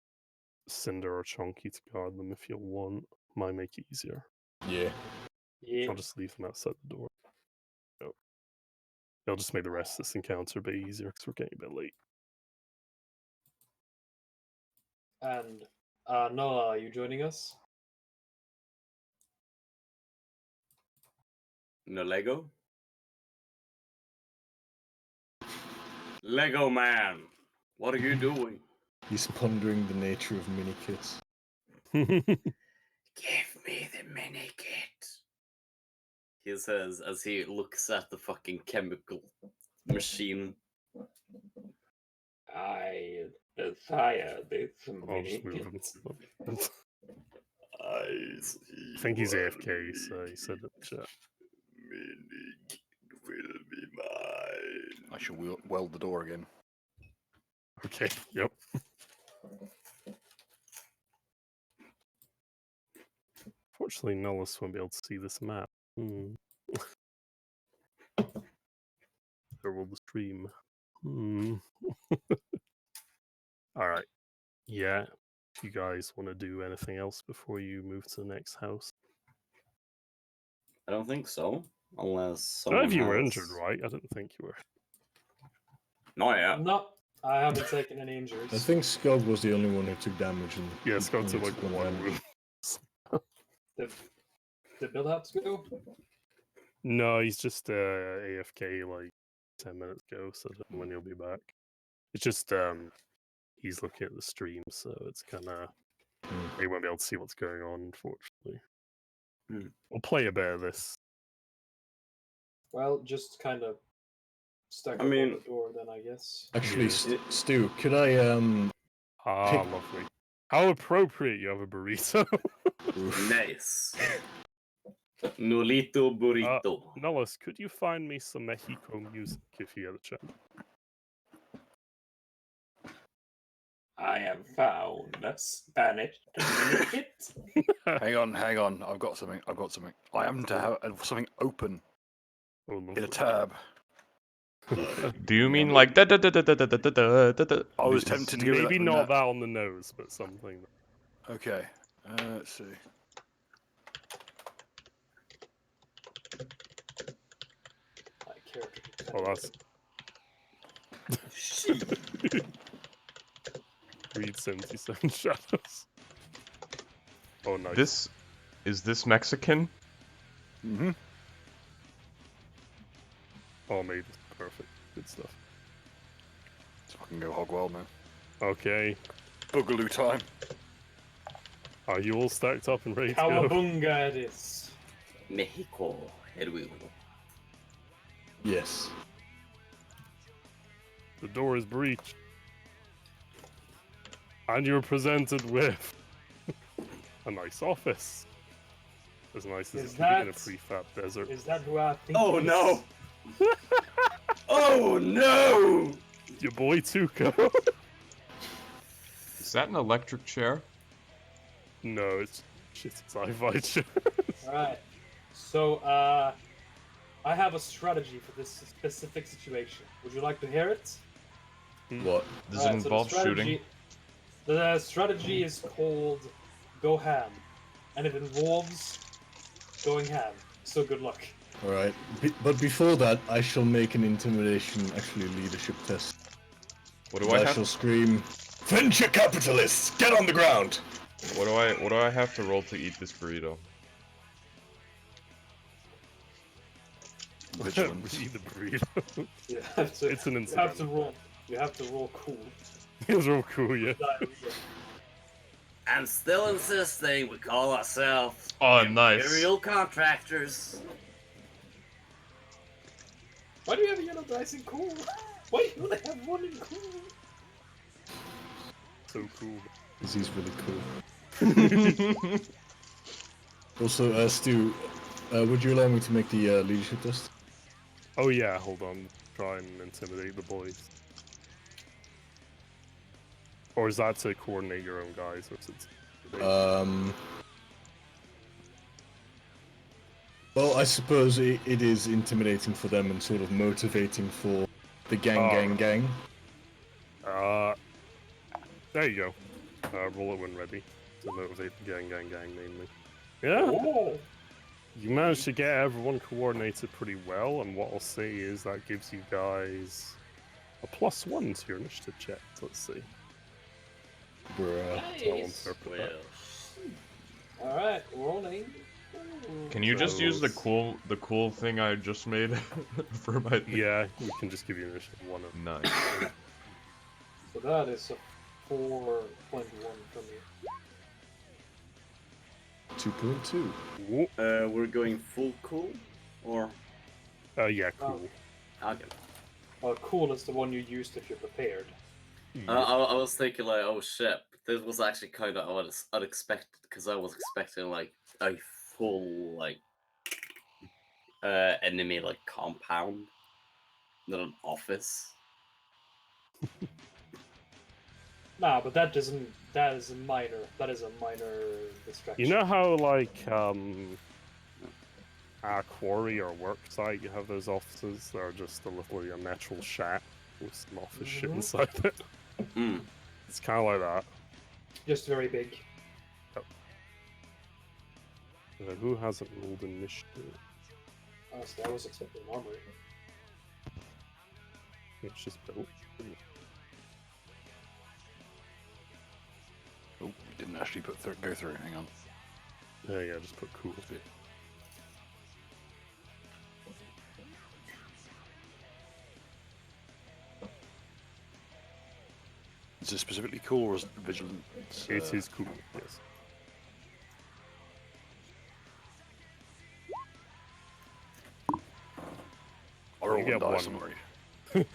Cinder or Chunky to guard them if you want. Might make it easier. Yeah. Yeah. I'll just leave them outside the door. No. It'll just make the rest of this encounter a bit easier because we're getting a bit late. And Noah, are you joining us? No Lego? Lego man, what are you doing? He's pondering the nature of mini kits. Give me the mini kit. He says as he looks at the fucking chemical machine. I desire this I'll just move him. I think he's AFK, so he said it in chat. Mini kit will be mine. I shall weld the door again. Okay, yep. Fortunately, Nullus won't be able to see this map. Or will the stream? Alright. Yeah. If you guys want to do anything else before you move to the next house? I don't think so. Unless None someone of you were has- injured, right? I didn't think you were. No, yeah. No, I haven't taken any I injuries. think Skog was the only one who took damage. And Yeah, it's got to only like took one damage. wound. Did Bill have to go? No, he's just AFK like 10 minutes ago, so I don't know when he'll be back. It's just he's looking at the stream, so it's kind of he won't be able to see what's going on, unfortunately. We'll play a bit of this. Well, just kind of stuck I up mean- on the door then, I guess. Actually, Yeah. Stu, could I Ah, Pick- lovely. How appropriate you have a burrito. Nice. Nolito burrito. Nellis, could you find me some Mexico music if you get a chance? I have found a Spanish kit. Hang on. I've got something. I happen to have something open Oh, in a lovely. tab. Do you mean like da da da da da da da da da da? I was tempted to give it Maybe that- not that on the nose, but something. Okay. Let's see. character. Oh, that's read 77 shadows. Oh, nice. Is this Mexican? Mm-hmm. Oh, maybe. Perfect. Good stuff. Let's fucking go hog wild, man. Okay. Boogaloo time. Are you all stacked up and ready to go? Cowabunga it is. Mexico, here we go. Yes. The door is breached. And you're presented with a nice office. As nice as Is it can be in a that- prefab desert. Is that who I think? Oh it is? no! Oh no! Your boy Tuco. Is that an electric chair? No, it's shitty sci-fi shit. Alright. So, I have a strategy for this specific situation. Would you like to hear it? What? Does Alright, it so involve shooting? The strategy is called Go Ham. And it involves going ham. So good luck. Alright. But before that, I shall make an intimidation, actually leadership test. What do And I I have? shall scream, "Venture capitalists, get on the ground!" What do I have to roll to eat this burrito? Vigilance. Read the burrito. You have to, It's an you have to incident. roll. You have to roll cool. It was real cool, yeah. Diarrhea. I'm still insisting we call ourselves Oh, nice. Imperial Contractors. Why do you have yellow dice in cool? Why do you only have one in cool? So cool. Because he's really cool. Also, Stu, would you allow me to make the leadership test? Oh yeah, hold on. Try and intimidate the boys. Or is that to coordinate your own guys? Or is it intimidation? Well, I suppose it is intimidating for them and sort of motivating for the gang. There you go. Roll it when ready. To motivate the gang, mainly. Yeah, Oh, you managed to get everyone coordinated pretty well, and what I'll say is that gives you guys a +1 to your initiative check. Let's see. Bruh. I'll nice. interpret Well, that. Alright, rolling. Can you just use the Those- cool thing I just made for my thing? Yeah, we can just give you initiative 1 of Nice. So that is a 4.1 from you. 2.2. Whoop. we're going full cool, or Yeah, cool. okay. Cool is the one you used if you're prepared. I was thinking like, oh shit, this was actually kind of unexpected because I was expecting like a full like enemy like compound, not an office. Nah, but that is a minor distraction. You know how, like, a quarry or work site, you have those offices that are just a little natural shack with some office shit Mhm. inside it? Mm. It's kind of like that. Just very big. Who hasn't rolled initiative? Honestly, I was expecting an armory. It's just built. Oh, we didn't actually go through. Hang on. Yeah, just put cool. Is it specifically cool or is it vigilance? It is cool, yes. I roll You one get dice, one. I'm worried.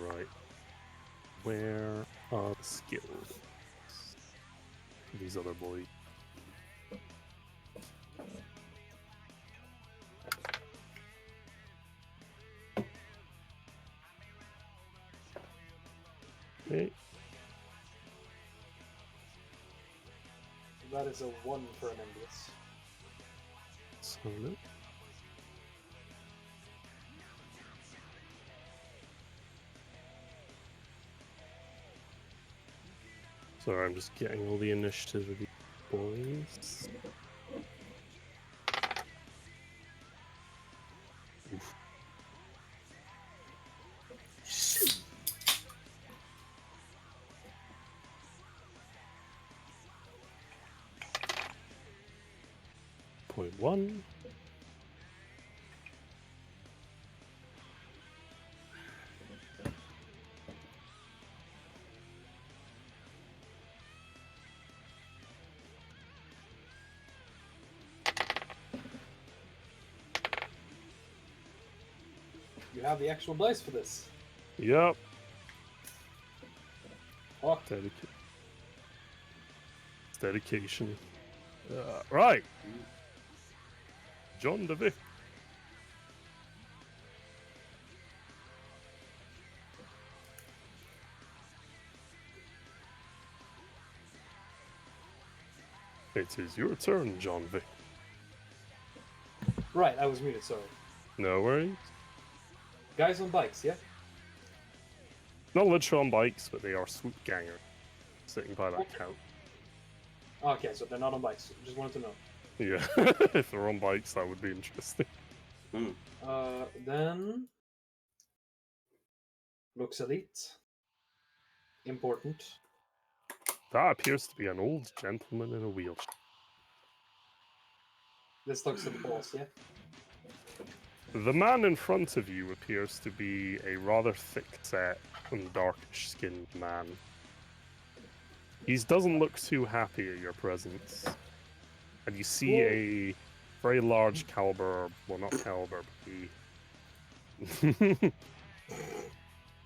Right. Where are the skills? These other boys. Okay. That is a 1 for an Envious. So no. Sorry, I'm just getting all the initiative of these boys. Point one. You have the actual dice for this. Yep. Oh, Dedication. Right. John DeVick. It is your turn, John Vick. right, I was muted, sorry. No worries. Guys on bikes, yeah? Not literally on bikes, but they are swoop gangers. Sitting by that couch. Okay, so they're not on bikes. Just wanted to know. Yeah. If they're on bikes, that would be interesting. Then... Looks elite. Important. That appears to be an old gentleman in a wheelchair. This looks at the boss, yeah? The man in front of you appears to be a rather thick-set and darkish-skinned man. He doesn't look too happy at your presence. And you see a very large caliber, well, not caliber, but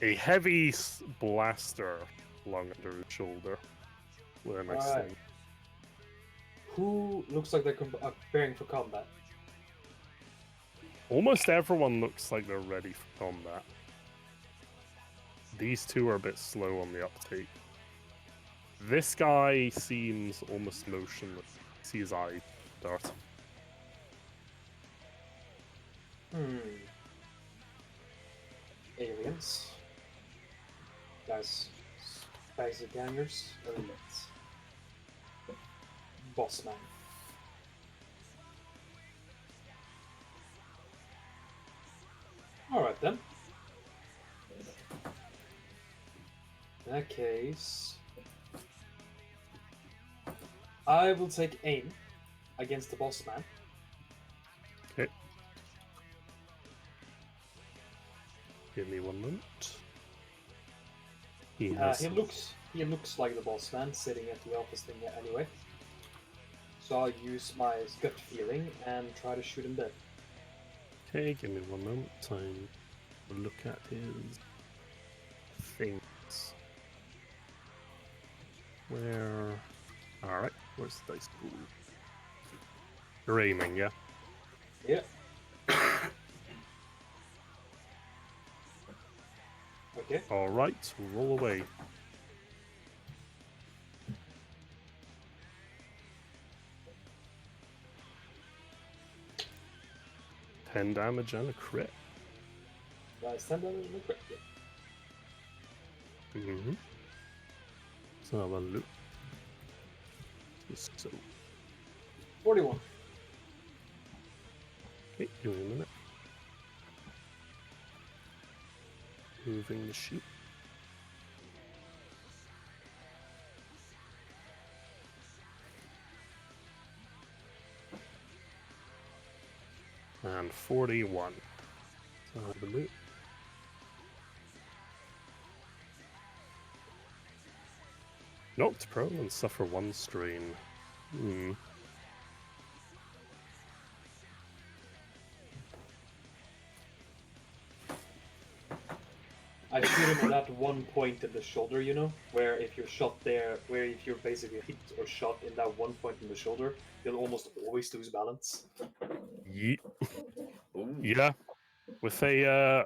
a heavy blaster slung under his shoulder with a nice Alright. sling. Who looks like they're preparing for combat? Almost everyone looks like they're ready for combat. These two are a bit slow on the uptake. This guy seems almost motionless. See his eye dart. Aliens. Guys, bags of gangers. Elite. Boss man. Alright then. In that case, I will take aim against the boss man. Okay. Give me 1 moment. He has He looks like the boss man sitting at the office thing anyway. So I'll use my gut feeling and try to shoot him dead. Okay, give me 1 moment. Time to look at his things. Where? Alright, where's the dice pool? You're aiming, yeah? Yeah. Okay. Alright, roll away. $10 damage and a crit. Nice 10 damage and a crit. Yeah. Mm-hmm. So have a look. So, 41. okay, give me a minute. Moving the sheet. And 41. So have a look. Knocked prone and suffer 1 strain. I shoot him at that one point in the shoulder, you know, where if you're shot there, where if you're basically hit or shot in that one point in the shoulder, you'll almost always lose balance. Yeet. Ooh. Yeah. With a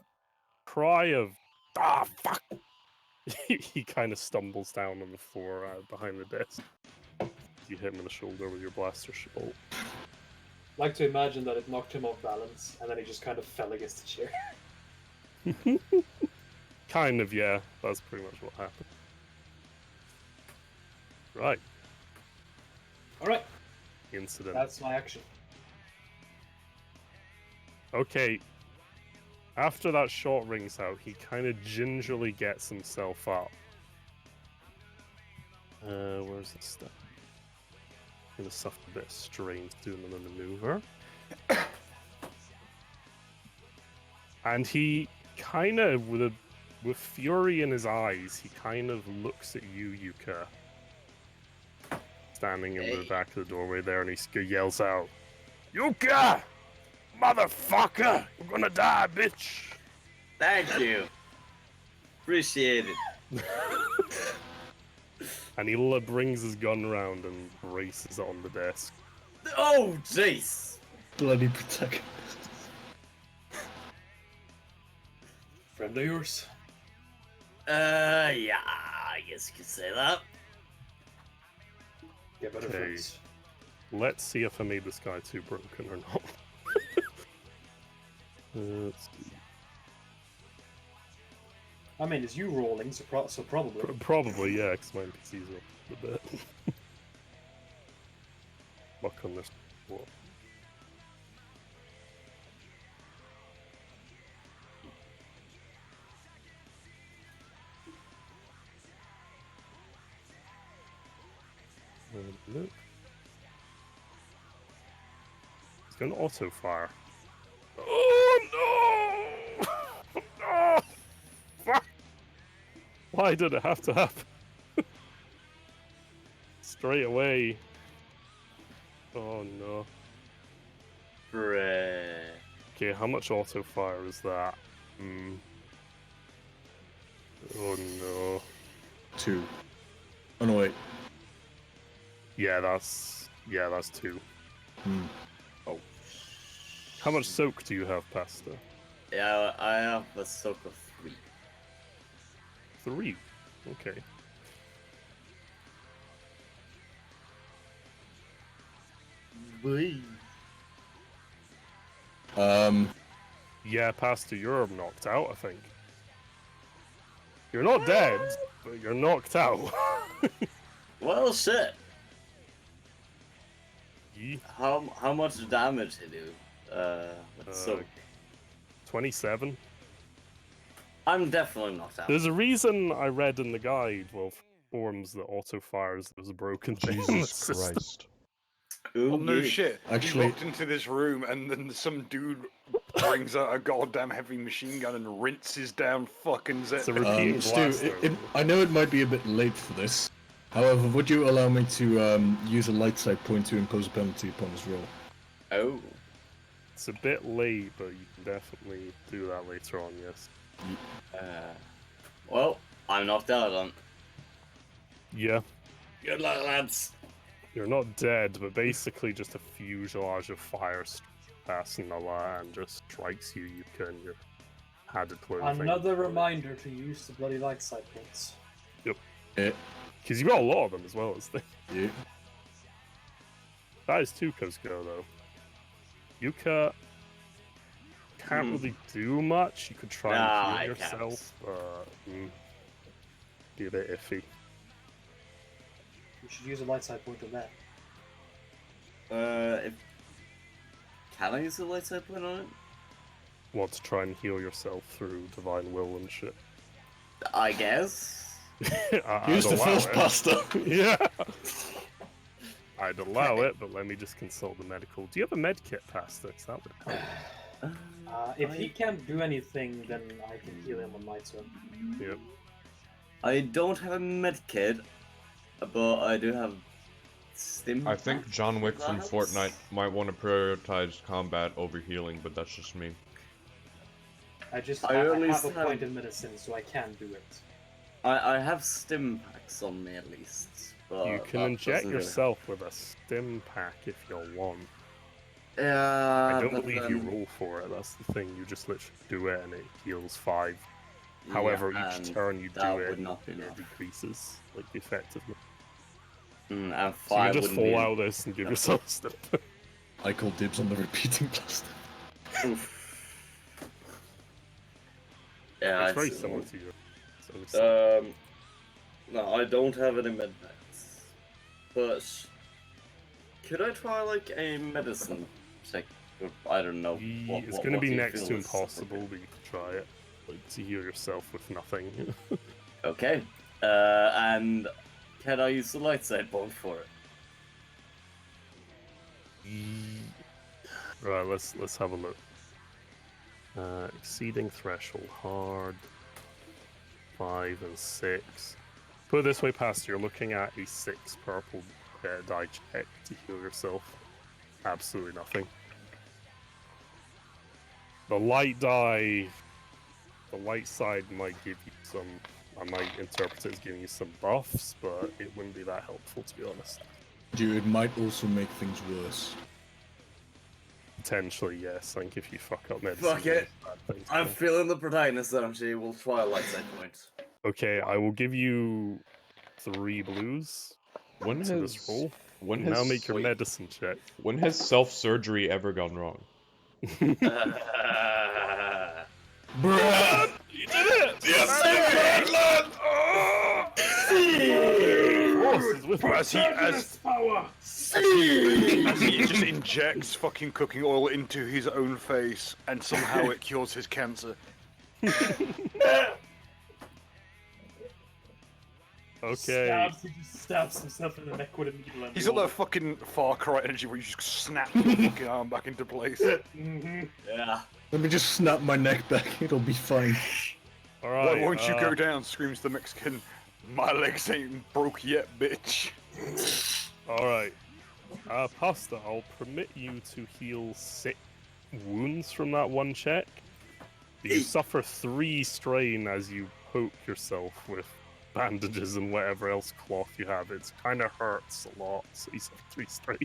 cry of "Ah, fuck!" he kind of stumbles down on the floor behind the desk. You hit him in the shoulder with your blaster bolt. Like to imagine that it knocked him off balance, and then he just kind of fell against the chair. Kind of, yeah. That's pretty much what happened. Right. Alright, Incident. that's my action. Okay. After that shot rings out, he kind of gingerly gets himself up. Where's this stuff? Gonna suffer a bit of strain doing the maneuver. And he kind of, with fury in his eyes, he kind of looks at you, Yuka. Standing in the back of the doorway there, and he yells out, "Yuka! Motherfucker! You're gonna die, bitch!" Thank you. Appreciate it. And he brings his gun round and braces it on the desk. Oh, jeez. Bloody protagonist. Friend of yours? Yeah, I guess you could say that. Get better Okay. friends. Let's see if I made this guy too broken or not. Let's see. I mean, it's you rolling, so, probably. Probably, yeah, because my NPCs are a bit. Luck on this. What? Look. He's going to auto fire. Oh no! No! Fuck! Why did it have to happen? Straight away. Oh no. Bruh. Okay, how much auto fire is that? Oh no. 2. Oh no, wait. Yeah, that's 2. Oh. How much soak do you have, Pasta? Yeah, I have a soak of 3. 3. Okay. Boy. Yeah, Pasta, you're knocked out, I think. You're not dead, but you're knocked out. Well, shit. Ye- How much damage did you with soak? 27. I'm definitely knocked out. There's a reason I read in the guide, well, forms that auto fires was a broken thing in the Jesus system. Christ. Ooh, Oh no yeah. shit! Actually- He walked into this room and then some dude brings out a goddamn heavy machine gun and rinses down fucking It's a Zet. repeating Stu, blast. I know it might be a bit late for this. However, would you allow me to use a light side point to impose a penalty upon this roll? Oh. It's a bit late, but you can definitely do that later on, yes. Well, I'm knocked out on. Yeah, Good luck, lads. you're not dead, but basically just a fuselage of fire passing the line just strikes you, Yuka, and your padded clothing. Another reminder to use the bloody light side points. Yeah. Because you got a lot of them as well as the. Yeah. That is Tuka's go, though. Yuka can't really do much. You could try Nah, and heal I can't. yourself, but be a bit iffy. You should use a light side point on that. Can I use the light side point on it? Want to try and heal yourself through divine will and shit. I guess. Use I'd the allow force it. pasta. Yeah. I'd allow it, but let me just consult the medical. Do you have a med kit, Pasta? 'Cause that would help. If he can't do anything, then I can heal him on my turn. Yep. I don't have a medkit, but I do have stim. I think packs, John Wick if that from helps. Fortnite might want to prioritize combat over healing, but that's just me. I just I I at have least a have- point in medicine, so I can do it. I have stim packs on me at least. But You can that inject doesn't really- yourself with a stim pack if you want. Yeah. I don't but believe you then- roll for it. That's the thing. You just literally do it and it heals 5. However, yeah, each and turn you that do it, would not be it enough. decreases like the effectiveness. And So you 5 just wouldn't be fall out of this and give enough. yourself stim. I call dibs on the repeating blast. Oof. Yeah, It's I very see. similar to yours. No, I don't have any med packs. But could I try like a medicine check I don't know. It's going to be next to impossible, but you can try it. Like, to heal yourself with nothing. Okay. And can I use the light side point for it? Right, let's have a look. Exceeding threshold hard. 5 and 6. Put it this way, Pastor, you're looking at a 6 purple die check to heal yourself. Absolutely nothing. The light die, the light side might give you some, I might interpret it as giving you some buffs, but it wouldn't be that helpful, to be honest. Dude, it might also make things worse. Potentially, yes. I think if you fuck up medicine... Fuck it. bad things I'm come. feeling the protagonist energy. We'll try a light side point. Okay, I will give you 3 blues When to this has roll. when Now has make your medicine check. when has self-surgery ever gone wrong? Bruh! You did it! Yes, As he just injects fucking cooking oil into his own face, and somehow it cures his cancer. Okay. He just stabs himself in the neck with a needle. And He's got that fucking Far Cry energy where you just snap your fucking arm back into place. Yeah. Let me just snap my neck back, it'll be fine. Alright. Why won't you go down? Screams the Mexican. My legs ain't broke yet, bitch. Alright. Pasta, I'll permit you to heal 6 wounds from that one check. You suffer 3 strain as you poke yourself with bandages and whatever else cloth you have. It kind of hurts a lot, so you suffer 3 strain.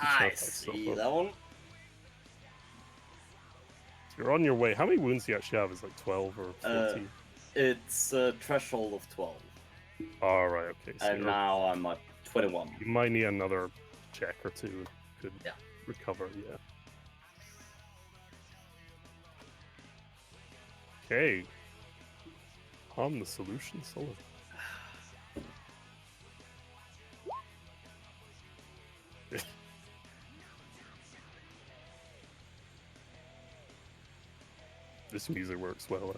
I see that one. You're on your way. How many wounds do you actually have? Is it like 12 or 14? It's a threshold of 12. Alright, okay. So And now I'm at 21. you might need another check or 2 to Yeah. recover, yeah. Okay. I'm the solution solid. This music works well.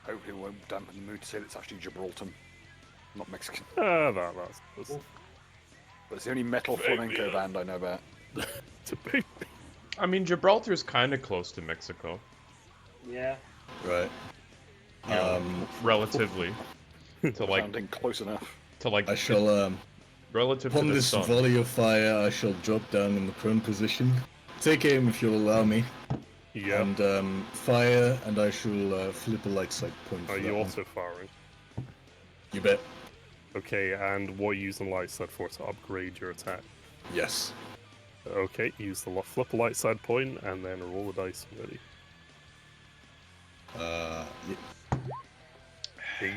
Hopefully it won't dampen the mood to say it's actually Gibraltar, not Mexican. That's But it's the only metal flamenco band I know about. to be. I mean, Gibraltar's kind of close to Mexico, Yeah. Right. relatively. to like Sounding close enough. I shall, relative to upon the this sun. volley of fire, I shall drop down in the prone position. Take aim if you'll allow me. Yeah. And fire, and I shall flip a light sight point. Are for you that one. also firing? You bet. Okay, and what are you using light side for to upgrade your attack? Yes. Okay, use the flip a light side point and then roll the dice already. Yeah. Hey.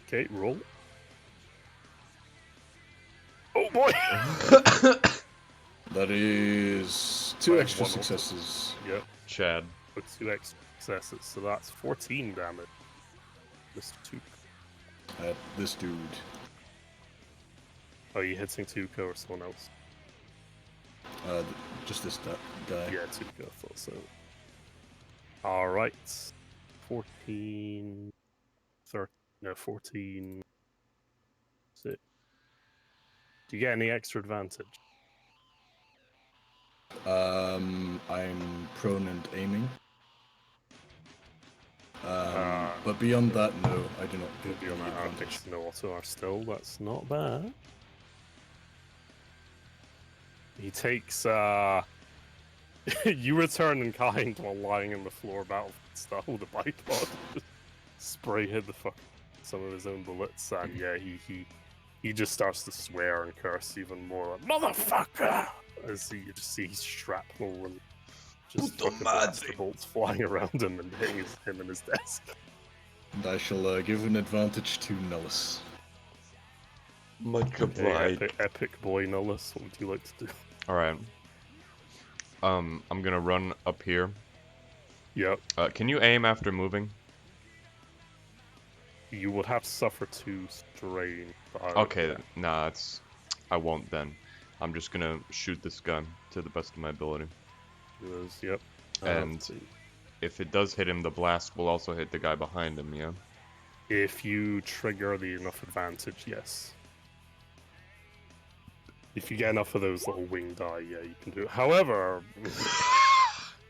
Okay, roll. Oh boy! That is 2 Minus extra 1 also. successes. Yep, Chad. with 2 extra successes, so that's 14 damage. Just 2. At this dude. Are you hitting Tuco or someone else? Just this guy. Yeah, Tuco, I thought so. Alright. 14... 14... 6. Do you get any extra advantage? I'm prone and aiming. But beyond that, no, I do not get Beyond any that, advantage. no auto are still, that's not bad. He takes, you return in kind while lying on the floor battle style with a bipod. Just spray hit the fuck some of his own bullets, and yeah, he just starts to swear and curse even more, like, motherfucker! As you just see shrapnel and just fucking blaster bolts flying around him and hitting him in his desk. And I shall give an advantage to Nellis. Much Okay, obliged. epic boy Nullus, what would you like to do? Alright. I'm gonna run up here. Yep. Can you aim after moving? You would have to suffer 2 strain. But I would- Okay, nah, I won't then. I'm just gonna shoot this gun to the best of my ability. Yep. And let's see. if it does hit him, the blast will also hit the guy behind him, yeah? If you trigger the enough advantage, yes. If you get enough of those little wing die, yeah, you can do it. However,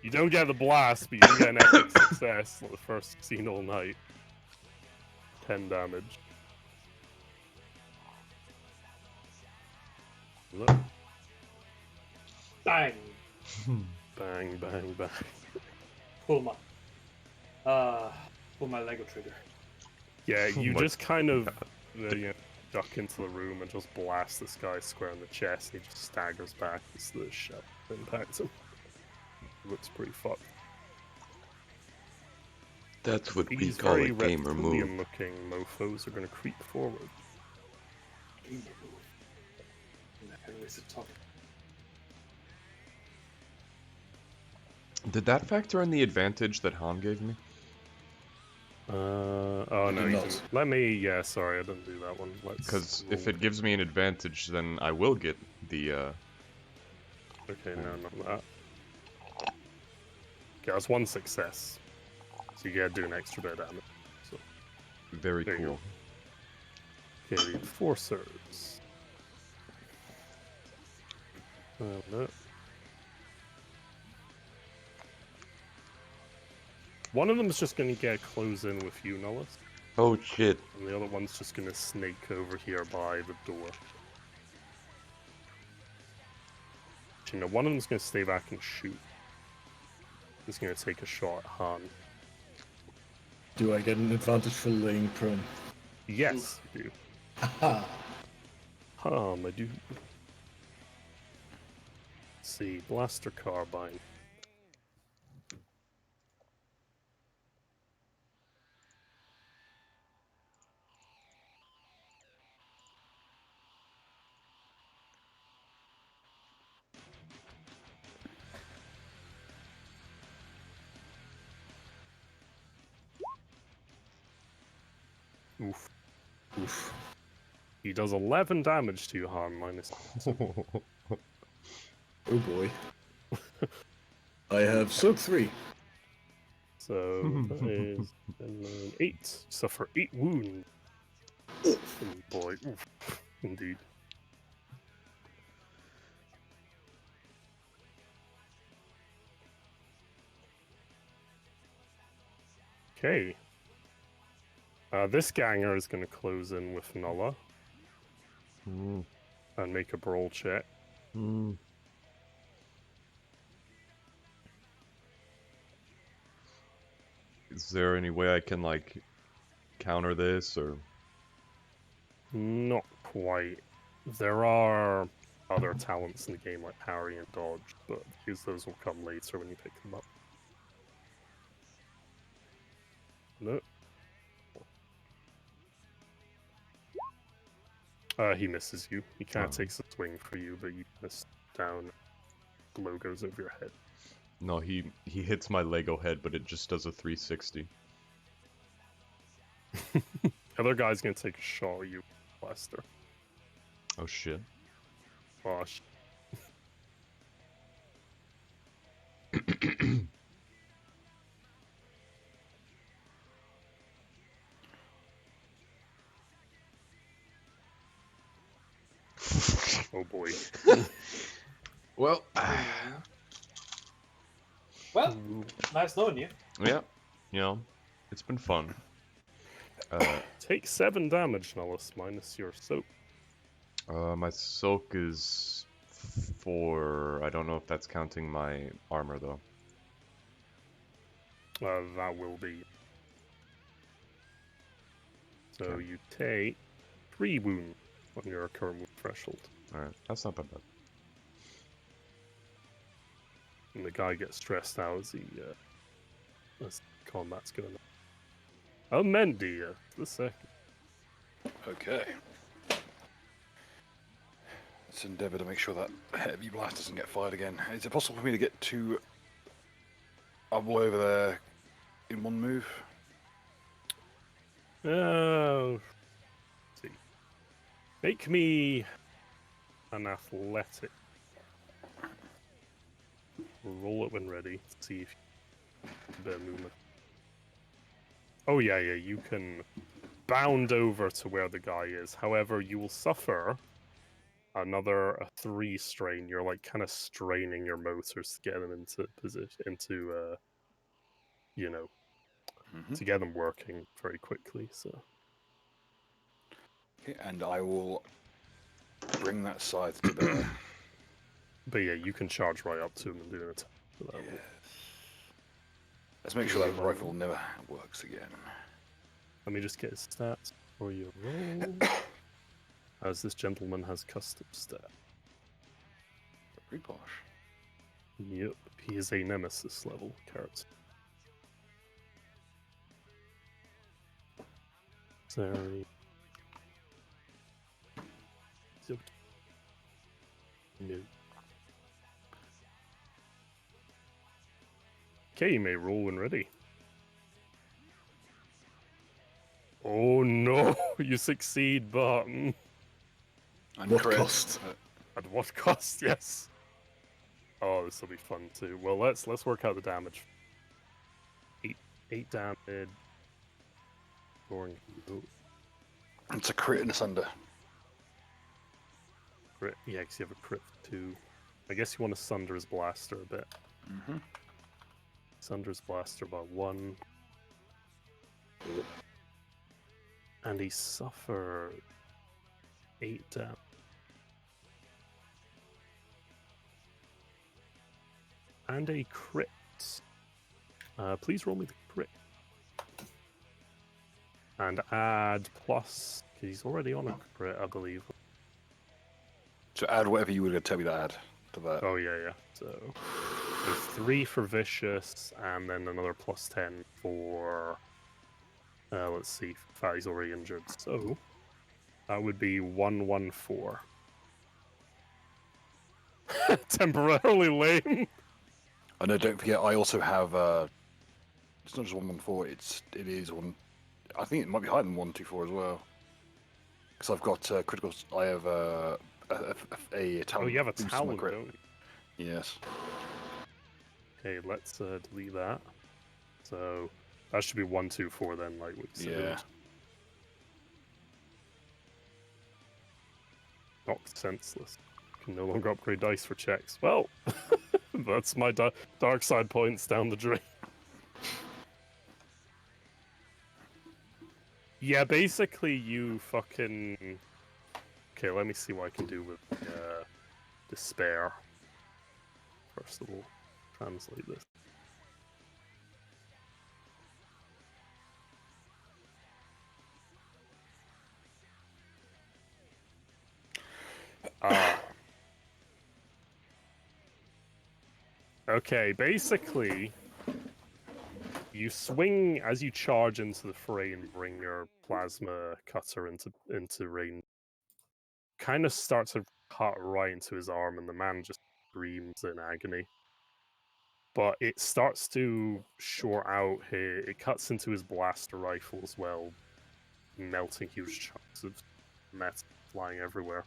you don't get the blast, but you do get an epic success, like the first scene all night. 10 damage. Look. Bang! Bang, bang, bang. Pull my Lego trigger. Yeah, Oh you my just kind of duck into the room and just blast this guy square in the chest, and he just staggers back as the shell impacts him. Looks pretty fucked. That's what we These call very a gamer move. reptilian-looking mofos are going to creep forward. Gamer move. Anyways, it's talking. Did that factor in the advantage that Han gave me? Oh no, did you not. didn't. Let me. Yeah, sorry, I didn't do that one. Let's. Because if roll. it gives me an advantage, then I will get the, Okay, no, not that. Okay, that's 1 success. So you gotta do an extra bit of damage. So, very There you cool. okay, the enforcers. No. One of them is just gonna get close in with you, Nullis, Oh shit. and the other one's just gonna snake over here by the door. You know, one of them's gonna stay back and shoot. He's gonna take a shot at Han. Do I get an advantage for laying prone? Yes, you do. Haha. My dude. Let's see, blaster carbine. Oof. Oof. He does 11 damage to you, Han, minus. Oh boy. I have soak 3. So that is 10, 9, 8. Suffer 8 wounds. Oh boy, oof. Indeed. Okay. This ganger is going to close in with Nulla Mm, and make a brawl check. mm. Is there any way I can, like, counter this, or... Not quite. There are other talents in the game like parry and dodge, but those will come later when you pick them up. No. He misses you. He kind of Oh. takes a swing for you, but you miss down. Blow goes over your head. No, he hits my Lego head, but it just does a 360. Other guy's gonna take a shot at you, Blaster. Oh shit. Oh, oh boy. Well, Well, nice knowing you. yeah, you know, it's been fun. Take 7 damage, Nullus, minus your soak. My soak is 4. I don't know if that's counting my armor though. That will be. So Okay. you take 3 wounds on your current wound threshold. Alright, that's not that bad. And the guy gets stressed out as as combat's going on. Oh, Mendy, the second. Okay. Let's endeavour to make sure that heavy blast doesn't get fired again. Is it possible for me to get to our boy over there in one move? Make me an athletic. Roll it when ready. See if a bit of movement. Oh yeah, you can bound over to where the guy is. However, you will suffer another 3 strain. You're like kind of straining your motors to get them into position, you know, to get them working very quickly. So. Okay, and I will bring that scythe to bear. But yeah, you can charge right up to him and do an attack for that one. Let's make sure that rifle never works again. Let me just get his stats for your roll. As this gentleman has custom stat. Very posh. Yep, he is a nemesis level character. Sorry. No. Okay, you may roll when ready. Oh no, you succeed, but And What crit. cost? at what cost? Yes. Oh, this will be fun too. Well, let's work out the damage. 8 damage. Boring. Oh, It's a crit and asunder. crit. Yeah, because you have a crit too. I guess you want to sunder his blaster a bit. Sunder his blaster by 1. And he suffered 8 damage. And a crit. Please roll me the crit. And add plus, because he's already on a crit, I believe. So add whatever you were going to tell me to add to that. Oh, yeah. So 3 for vicious, and then another plus 10 for, let's see, he's already injured. So that would be 114. Temporarily lame. Oh no, don't forget, I also have, it's not just 114, it is one, I think it might be higher than 124 as well. Because I've got critical, I have a talent. Oh, you have a boost to my talent, crit. don't you? Yes. Okay, let's delete that. So that should be 124 then, like we said. Yeah. Knocked senseless. Can no longer upgrade dice for checks. Well, that's my dark side points down the drain. Yeah, basically you fucking... Okay, let me see what I can do with despair. First of all, translate this. Okay, basically, you swing as you charge into the fray and bring your plasma cutter into range. Kind of starts to cut right into his arm, and the man just screams in agony. But it starts to short out here. It cuts into his blaster rifle as well, melting huge chunks of metal flying everywhere.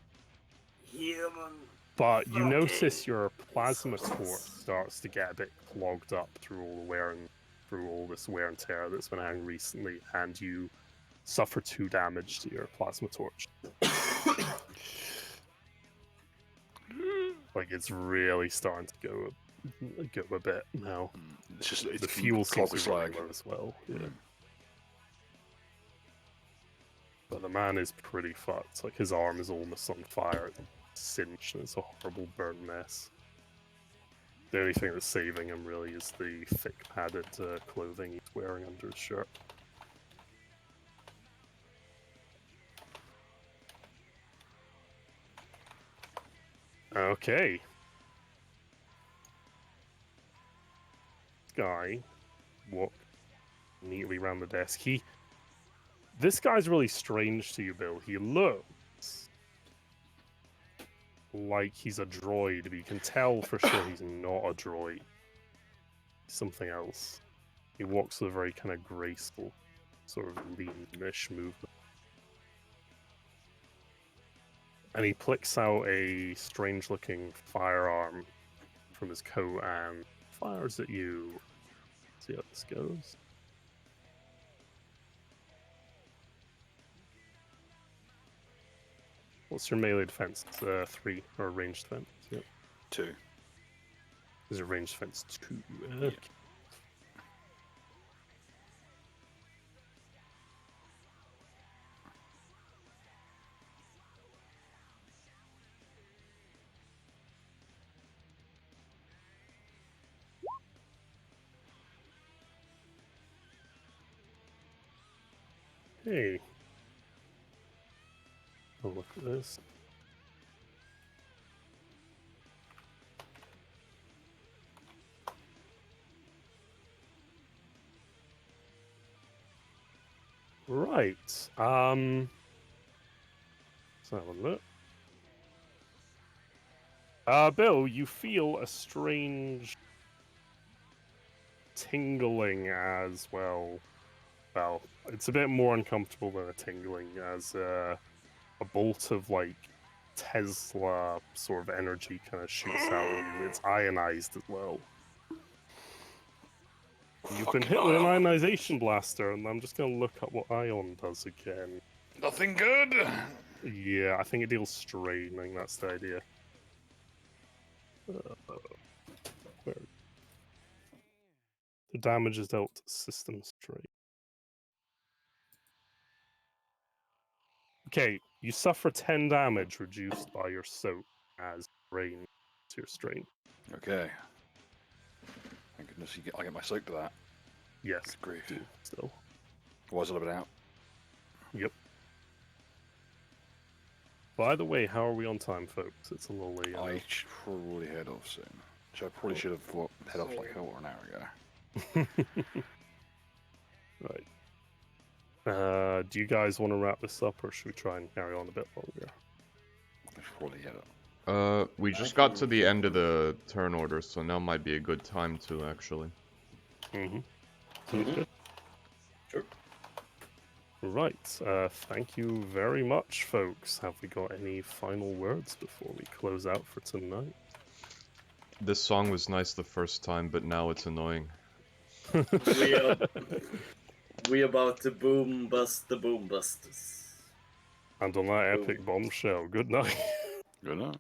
Human. But you notice your plasma torch starts to get a bit clogged up through all this wear and tear that's been happening recently, and you suffer 2 damage to your plasma torch. Like it's really starting to go a bit now. It's just, The it's fuel seems to be slag. running low as well. Yeah. But the man is pretty fucked. Like his arm is almost on fire. It's singed and it's a horrible burnt mess. The only thing that's saving him really is the thick padded clothing he's wearing under his shirt. Okay. This guy walked neatly around the desk. This guy's really strange to you, Bill. He looks like he's a droid, but you can tell for sure he's not a droid. Something else. He walks with a very kind of graceful, sort of lean-ish movement. And he picks out a strange-looking firearm from his coat and fires at you. See how this goes. What's your melee defense? It's 3, or ranged defense. Yep. 2. Is a ranged defense 2. Okay. Hey. Oh, look at this. Right. Let's have a look. Bill, you feel a strange tingling as well. Well, it's a bit more uncomfortable than a tingling, as a bolt of like Tesla sort of energy kind of shoots out of you. It's ionized as well. You've been hit with an ionization blaster, and I'm just gonna look up what ion does again. Nothing good. Yeah, I think it deals strain. I think that's the idea. Where? The damage is dealt system strain. Okay, you suffer 10 damage reduced by your soak as strain to your strain. Okay. Thank goodness I get my soak to that. Yes, Good grief. do still. Was a little bit out. Yep. By the way, how are we on time, folks? It's a little late. I should probably head off soon. So I probably should have head off like an hour ago. Right. Do you guys want to wrap this up, or should we try and carry on a bit longer? I should probably head up. We just got to the end of the turn order, so now might be a good time to actually. Mm-hmm. Sounds good. Sure. Right. Thank you very much, folks. Have we got any final words before we close out for tonight? This song was nice the first time, but now it's annoying. We about to boom bust the boom busters. And on that epic bombshell, good night. Good night.